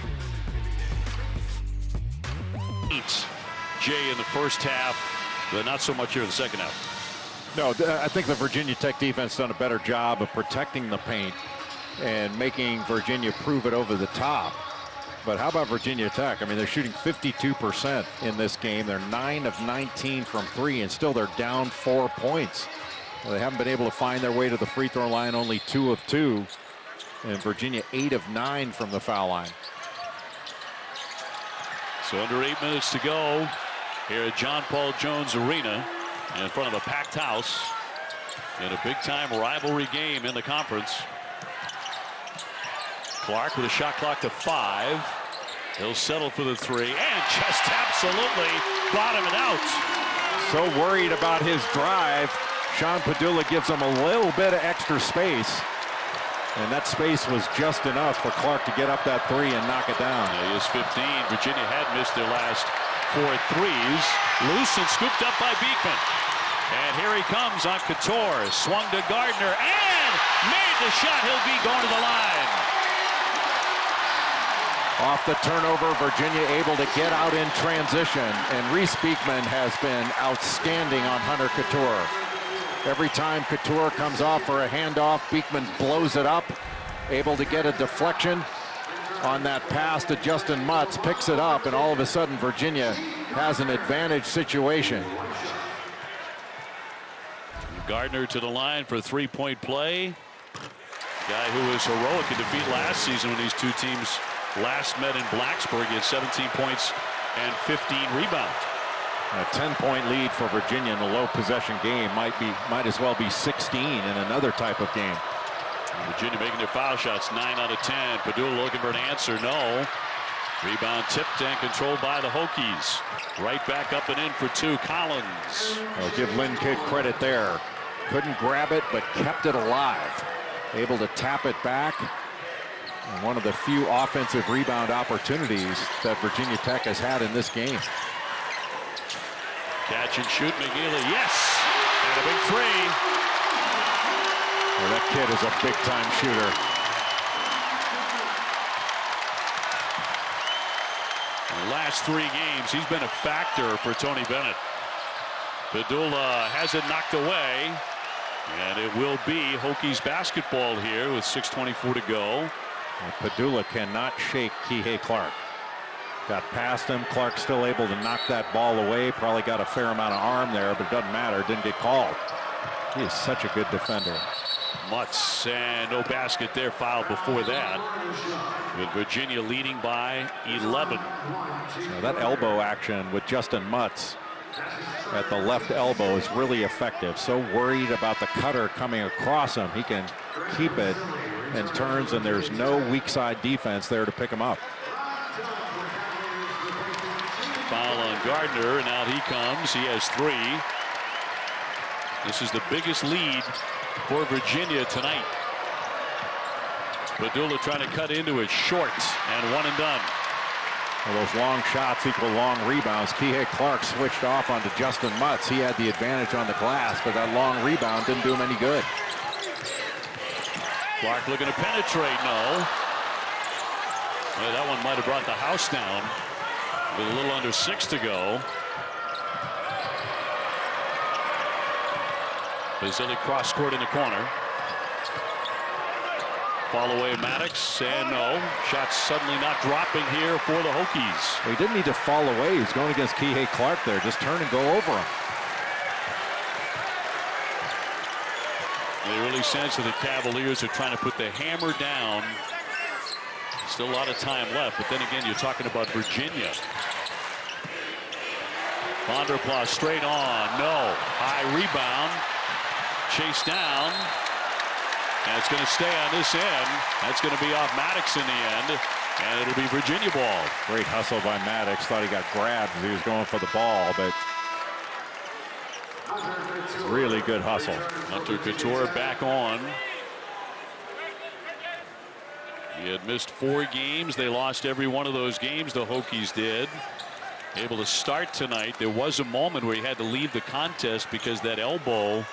Jay, in the first half, but not so much here in the second half. No, I think the Virginia Tech defense done a better job of protecting the paint and making Virginia prove it over the top. But how about Virginia Tech? I mean, they're shooting 52% in this game. They're 9 of 19 from 3, and still they're down 4 points. They haven't been able to find their way to the free throw line, only 2 of 2. And Virginia 8 of 9 from the foul line. So under 8 minutes to go here at John Paul Jones Arena in front of a packed house in a big-time rivalry game in the conference. Clark with a shot clock to 5. He'll settle for the 3 and just absolutely bottom it out. So worried about his drive. Sean Padula gives him a little bit of extra space. And that space was just enough for Clark to get up that 3 and knock it down. He is 15. Virginia had missed their last 4 threes. Loose and scooped up by Beekman. And here he comes on Couture. Swung to Gardner and made the shot. He'll be going to the line. Off the turnover, Virginia able to get out in transition. And Reece Beekman has been outstanding on Hunter Couture. Every time Couture comes off for a handoff, Beekman blows it up. Able to get a deflection on that pass to Justyn Mutts, picks it up, and all of a sudden Virginia has an advantage situation. Gardner to the line for a 3-point play. Guy who was heroic in defeat last season when these two teams last met in Blacksburg. He had 17 points and 15 rebounds. A 10-point lead for Virginia in the low possession game might as well be 16 in another type of game. Virginia making their foul shots 9 out of 10. Padula looking for an answer. No. Rebound tipped and controlled by the Hokies. Right back up and in for 2. Collins. I'll give Lynn Kidd credit there. Couldn't grab it, but kept it alive. Able to tap it back. And one of the few offensive rebound opportunities that Virginia Tech has had in this game. Catch and shoot, McGeely. Yes! And a big 3. Well, that kid is a big-time shooter. The last 3 games, he's been a factor for Tony Bennett. Padula has it knocked away. And it will be Hokies basketball here with 6:24 to go. And Padula cannot shake Kihei Clark. Got past him. Clark still able to knock that ball away. Probably got a fair amount of arm there, but it doesn't matter. Didn't get called. He is such a good defender. Mutts, and no basket there, fouled before that. With Virginia leading by 11. Now that elbow action with Justyn Mutts at the left elbow is really effective. So worried about the cutter coming across him. He can keep it and turns, and there's no weak side defense there to pick him up. Foul on Gardner, and out he comes. He has 3. This is the biggest lead for Virginia tonight. Padula trying to cut into it short, and 1 and done. Well, those long shots equal long rebounds. Kihei Clark switched off onto Justyn Mutts. He had the advantage on the glass, but that long rebound didn't do him any good. Clark looking to penetrate. No. Well, that one might have brought the house down with a little under 6 to go. Basile cross court in the corner. Follow away Maddox, and no. Shots suddenly not dropping here for the Hokies. Well, he didn't need to fall away. He was going against Kihei Clark there. Just turn and go over him. They really sense that the Cavaliers are trying to put the hammer down. Still a lot of time left, but then again, you're talking about Virginia. Vanderplas straight on. No. High rebound. Chased down. And it's going to stay on this end. That's going to be off Maddox in the end. And it'll be Virginia ball. Great hustle by Maddox. Thought he got grabbed as he was going for the ball, but really good hustle. Hunter Couture back on. He had missed 4 games. They lost every one of those games, the Hokies did. Able to start tonight. There was a moment where he had to leave the contest because that elbow,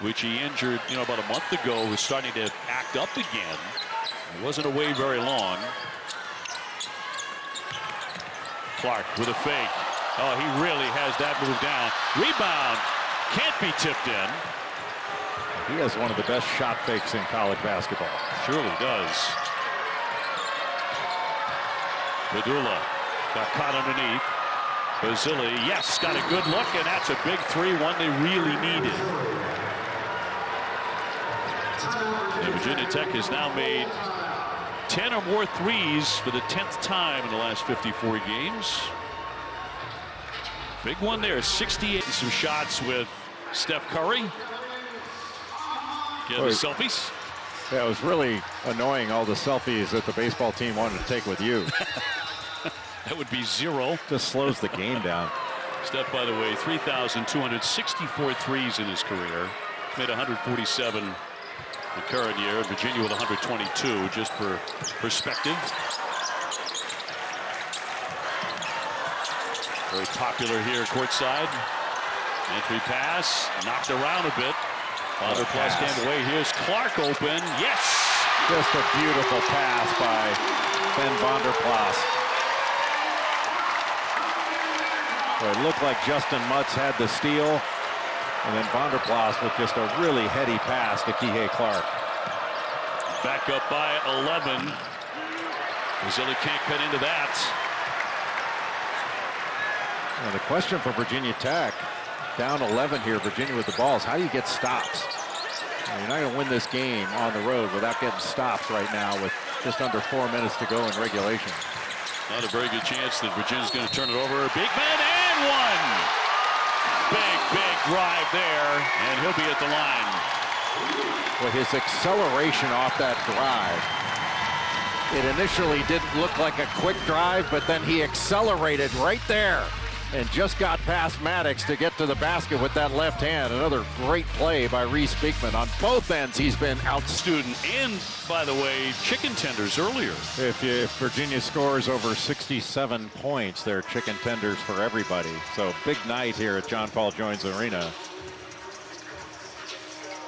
which he injured, about a month ago, was starting to act up again. He wasn't away very long. Clark with a fake Oh, he really has that move down. Rebound can't be tipped in. He has one of the best shot fakes in college basketball. Surely does. Padula got caught underneath. Basile, yes, got a good look, and that's a big three, one they really needed. And Virginia Tech has now made 10 or more threes for the 10th time in the last 54 games. Big one there, 68 and some shots with Steph Curry. Get the selfies. Yeah, it was really annoying, all the selfies that the baseball team wanted to take with you. That would be 0. Just slows the game down. Steph, by the way, 3,264 threes in his career. Made 147 the current year. Virginia with 122, just for perspective. Very popular here courtside. Entry pass, knocked around a bit. Vanderplas came away. Here's Clark open. Yes! Just a beautiful pass by Ben Vanderplas. Well, it looked like Justyn Mutts had the steal, and then Vanderplas with just a really heady pass to Kihei Clark. Back up by 11. Basile can't cut into that. Well, the question for Virginia Tech, down 11 here, Virginia with the ball, is how do you get stops? You're not going to win this game on the road without getting stops right now with just under 4 minutes to go in regulation. Not a very good chance that Virginia's going to turn it over. Beekman and one. Big drive there, and he'll be at the line. With his acceleration off that drive, it initially didn't look like a quick drive, but then he accelerated right there and just got past Maddox to get to the basket with that left hand. Another great play by Reece Beekman. On both ends, he's been outstanding. And, by the way, chicken tenders earlier. If Virginia scores over 67 points, they're chicken tenders for everybody. So big night here at John Paul Jones Arena.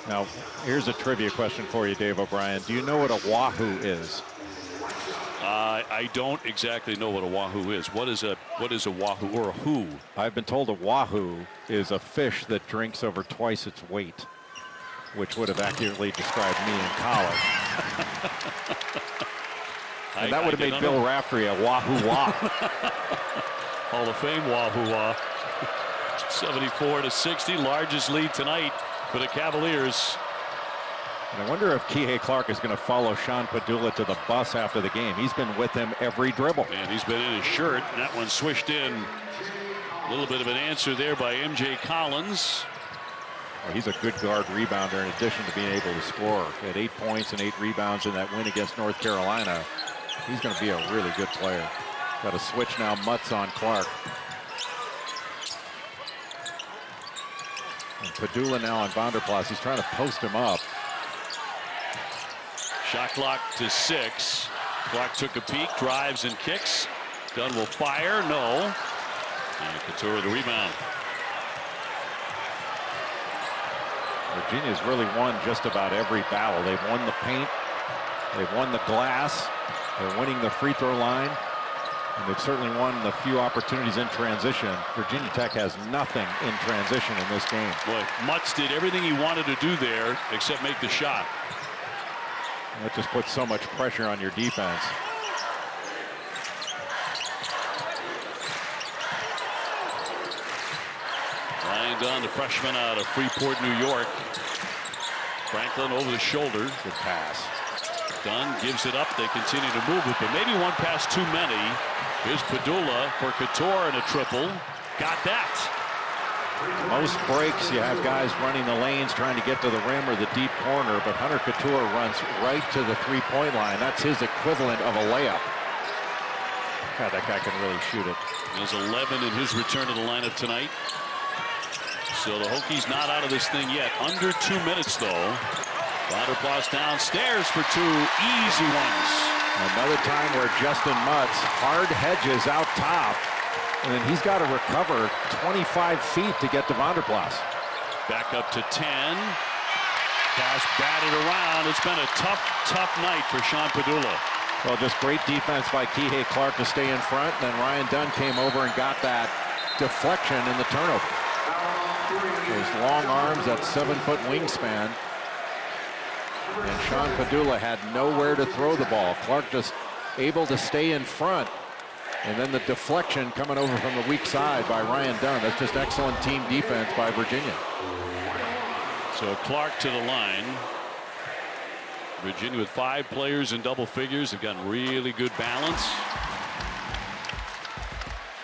Now, here's a trivia question for you, Dave O'Brien. Do you know what a wahoo is? I don't exactly know what a wahoo is. What is a wahoo or a who? I've been told a wahoo is a fish that drinks over twice its weight, which would have accurately described me in college. And that would have made Bill Raftery a wahoo-wah. Hall of Fame wahoo-wah. 74-60, largest lead tonight for the Cavaliers. And I wonder if Kihei Clark is going to follow Sean Padula to the bus after the game. He's been with him every dribble. And he's been in his shirt. That one swished in. A little bit of an answer there by M.J. Collins. Well, he's a good guard rebounder in addition to being able to score. He had 8 points and 8 rebounds in that win against North Carolina. He's going to be a really good player. Got a switch now, Mutts on Clark. And Padula now on Vanderplas. He's trying to post him up. Shot clock to 6. Clark took a peek, drives and kicks. Dunn will fire, no. And Couture the rebound. Virginia's really won just about every battle. They've won the paint. They've won the glass. They're winning the free throw line. And they've certainly won the few opportunities in transition. Virginia Tech has nothing in transition in this game. Boy, Mutts did everything he wanted to do there except make the shot. That just puts so much pressure on your defense. Ryan Dunn, the freshman out of Freeport, New York. Franklin over the shoulder. Good pass. Dunn gives it up. They continue to move it, but maybe one pass too many. Here's Padula for Couture and a triple. Got that. Most breaks, you have guys running the lanes trying to get to the rim or the deep corner, but Hunter Couture runs right to the three-point line. That's his equivalent of a layup. God, that guy can really shoot it. There's 11 in his return to the lineup tonight. So the Hokies not out of this thing yet. Under 2 minutes, though. Vanderplas downstairs for 2 easy ones. Another time where Justyn Mutts hard hedges out top. And then he's got to recover 25 feet to get to Vanderplas. Back up to 10. Pass batted around. It's been a tough night for Sean Padula. Well, just great defense by Kihei Clark to stay in front. Then Ryan Dunn came over and got that deflection and the turnover. Those long arms, that 7-foot wingspan. And Sean Padula had nowhere to throw the ball. Clark just able to stay in front. And then the deflection coming over from the weak side by Ryan Dunn. That's just excellent team defense by Virginia. So Clark to the line. Virginia with 5 players in double figures. They've got really good balance.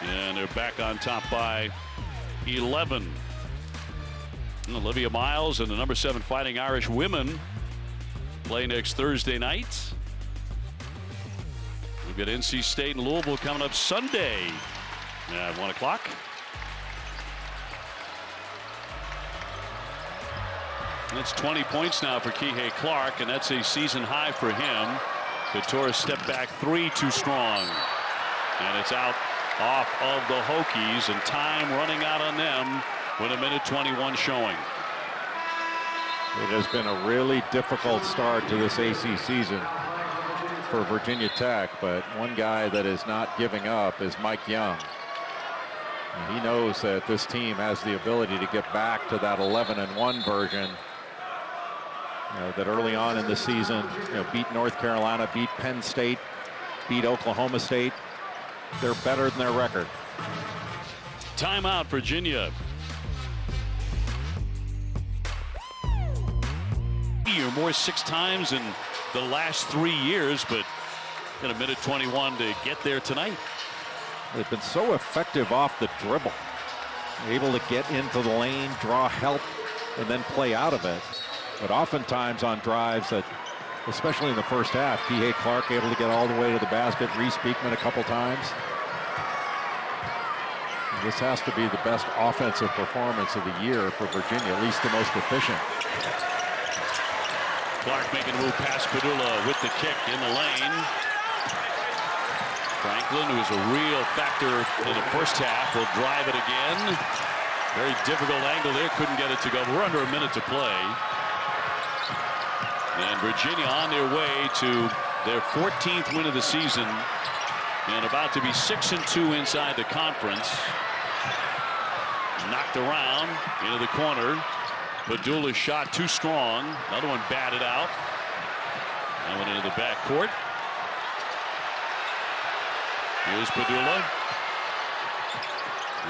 And they're back on top by 11. Olivia Miles and the number 7 Fighting Irish women play next Thursday night. We've got NC State and Louisville coming up Sunday at 1 o'clock. That's 20 points now for Kihei Clark, and that's a season high for him. Couture step back 3 too strong. And it's out off of the Hokies, and time running out on them with 1:21 showing. It has been a really difficult start to this AC season for Virginia Tech, but one guy that is not giving up is Mike Young. And he knows that this team has the ability to get back to that 11-1 version. That early on in the season, beat North Carolina, beat Penn State, beat Oklahoma State. They're better than their record. Timeout, Virginia. Or more 6 times in the last 3 years, but got 1:21 to get there tonight. They've been so effective off the dribble, able to get into the lane, draw help, and then play out of it. But oftentimes on drives that, especially in the first half, Kihei Clark able to get all the way to the basket, Reece Beekman a couple times. And this has to be the best offensive performance of the year for Virginia, at least the most efficient. Clark making a move past Padula with the kick in the lane. Franklin, who was a real factor in the first half, will drive it again. Very difficult angle there, couldn't get it to go. We're under a minute to play. And Virginia on their way to their 14th win of the season and about to be 6-2 inside the conference. Knocked around into the corner. Padula's shot too strong. Another one batted out. That went into the backcourt. Here's Padula.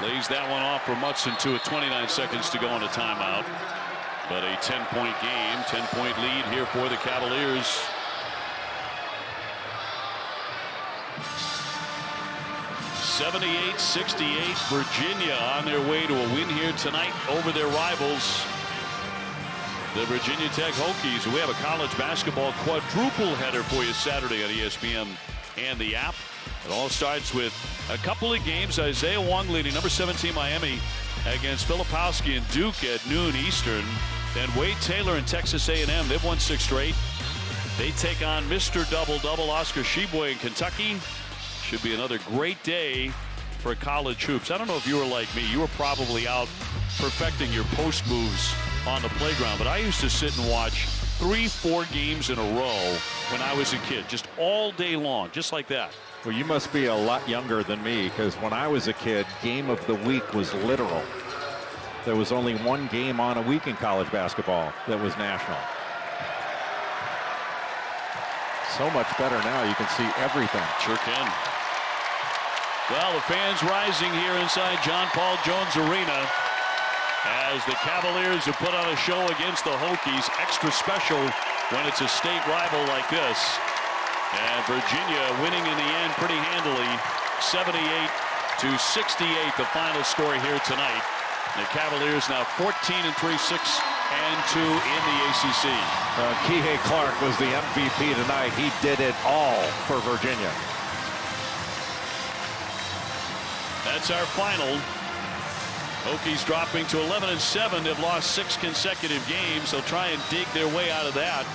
Lays that one off for Mutts into it. 29 seconds to go in a timeout. But a 10-point game, 10-point lead here for the Cavaliers. (78-68) Virginia on their way to a win here tonight over their rivals, the Virginia Tech Hokies. We have a college basketball quadruple header for you Saturday on ESPN and the app. It all starts with a couple of games. Isaiah Wong leading number 17 Miami against Filipowski and Duke at noon Eastern. Then Wade Taylor and Texas A&M. They've won 6 straight. They take on Mr. Double-Double Oscar Tshiebwe in Kentucky. Should be another great day for college hoops. I don't know if you were like me. You were probably out perfecting your post moves on the playground. But I used to sit and watch 3-4 games in a row when I was a kid. Just all day long. Just like that. Well, you must be a lot younger than me, because when I was a kid, game of the week was literal. There was only one game on a week in college basketball that was national. So much better now. You can see everything. Sure can. Well, the fans rising here inside John Paul Jones Arena as the Cavaliers have put on a show against the Hokies. Extra special when it's a state rival like this. And Virginia winning in the end pretty handily. 78-68, the final score here tonight. The Cavaliers now 14-3, 6-2 in the ACC. Kihei Clark was the MVP tonight. He did it all for Virginia. That's our final. Hokies dropping to 11-7. They've lost 6 consecutive games. They'll try and dig their way out of that.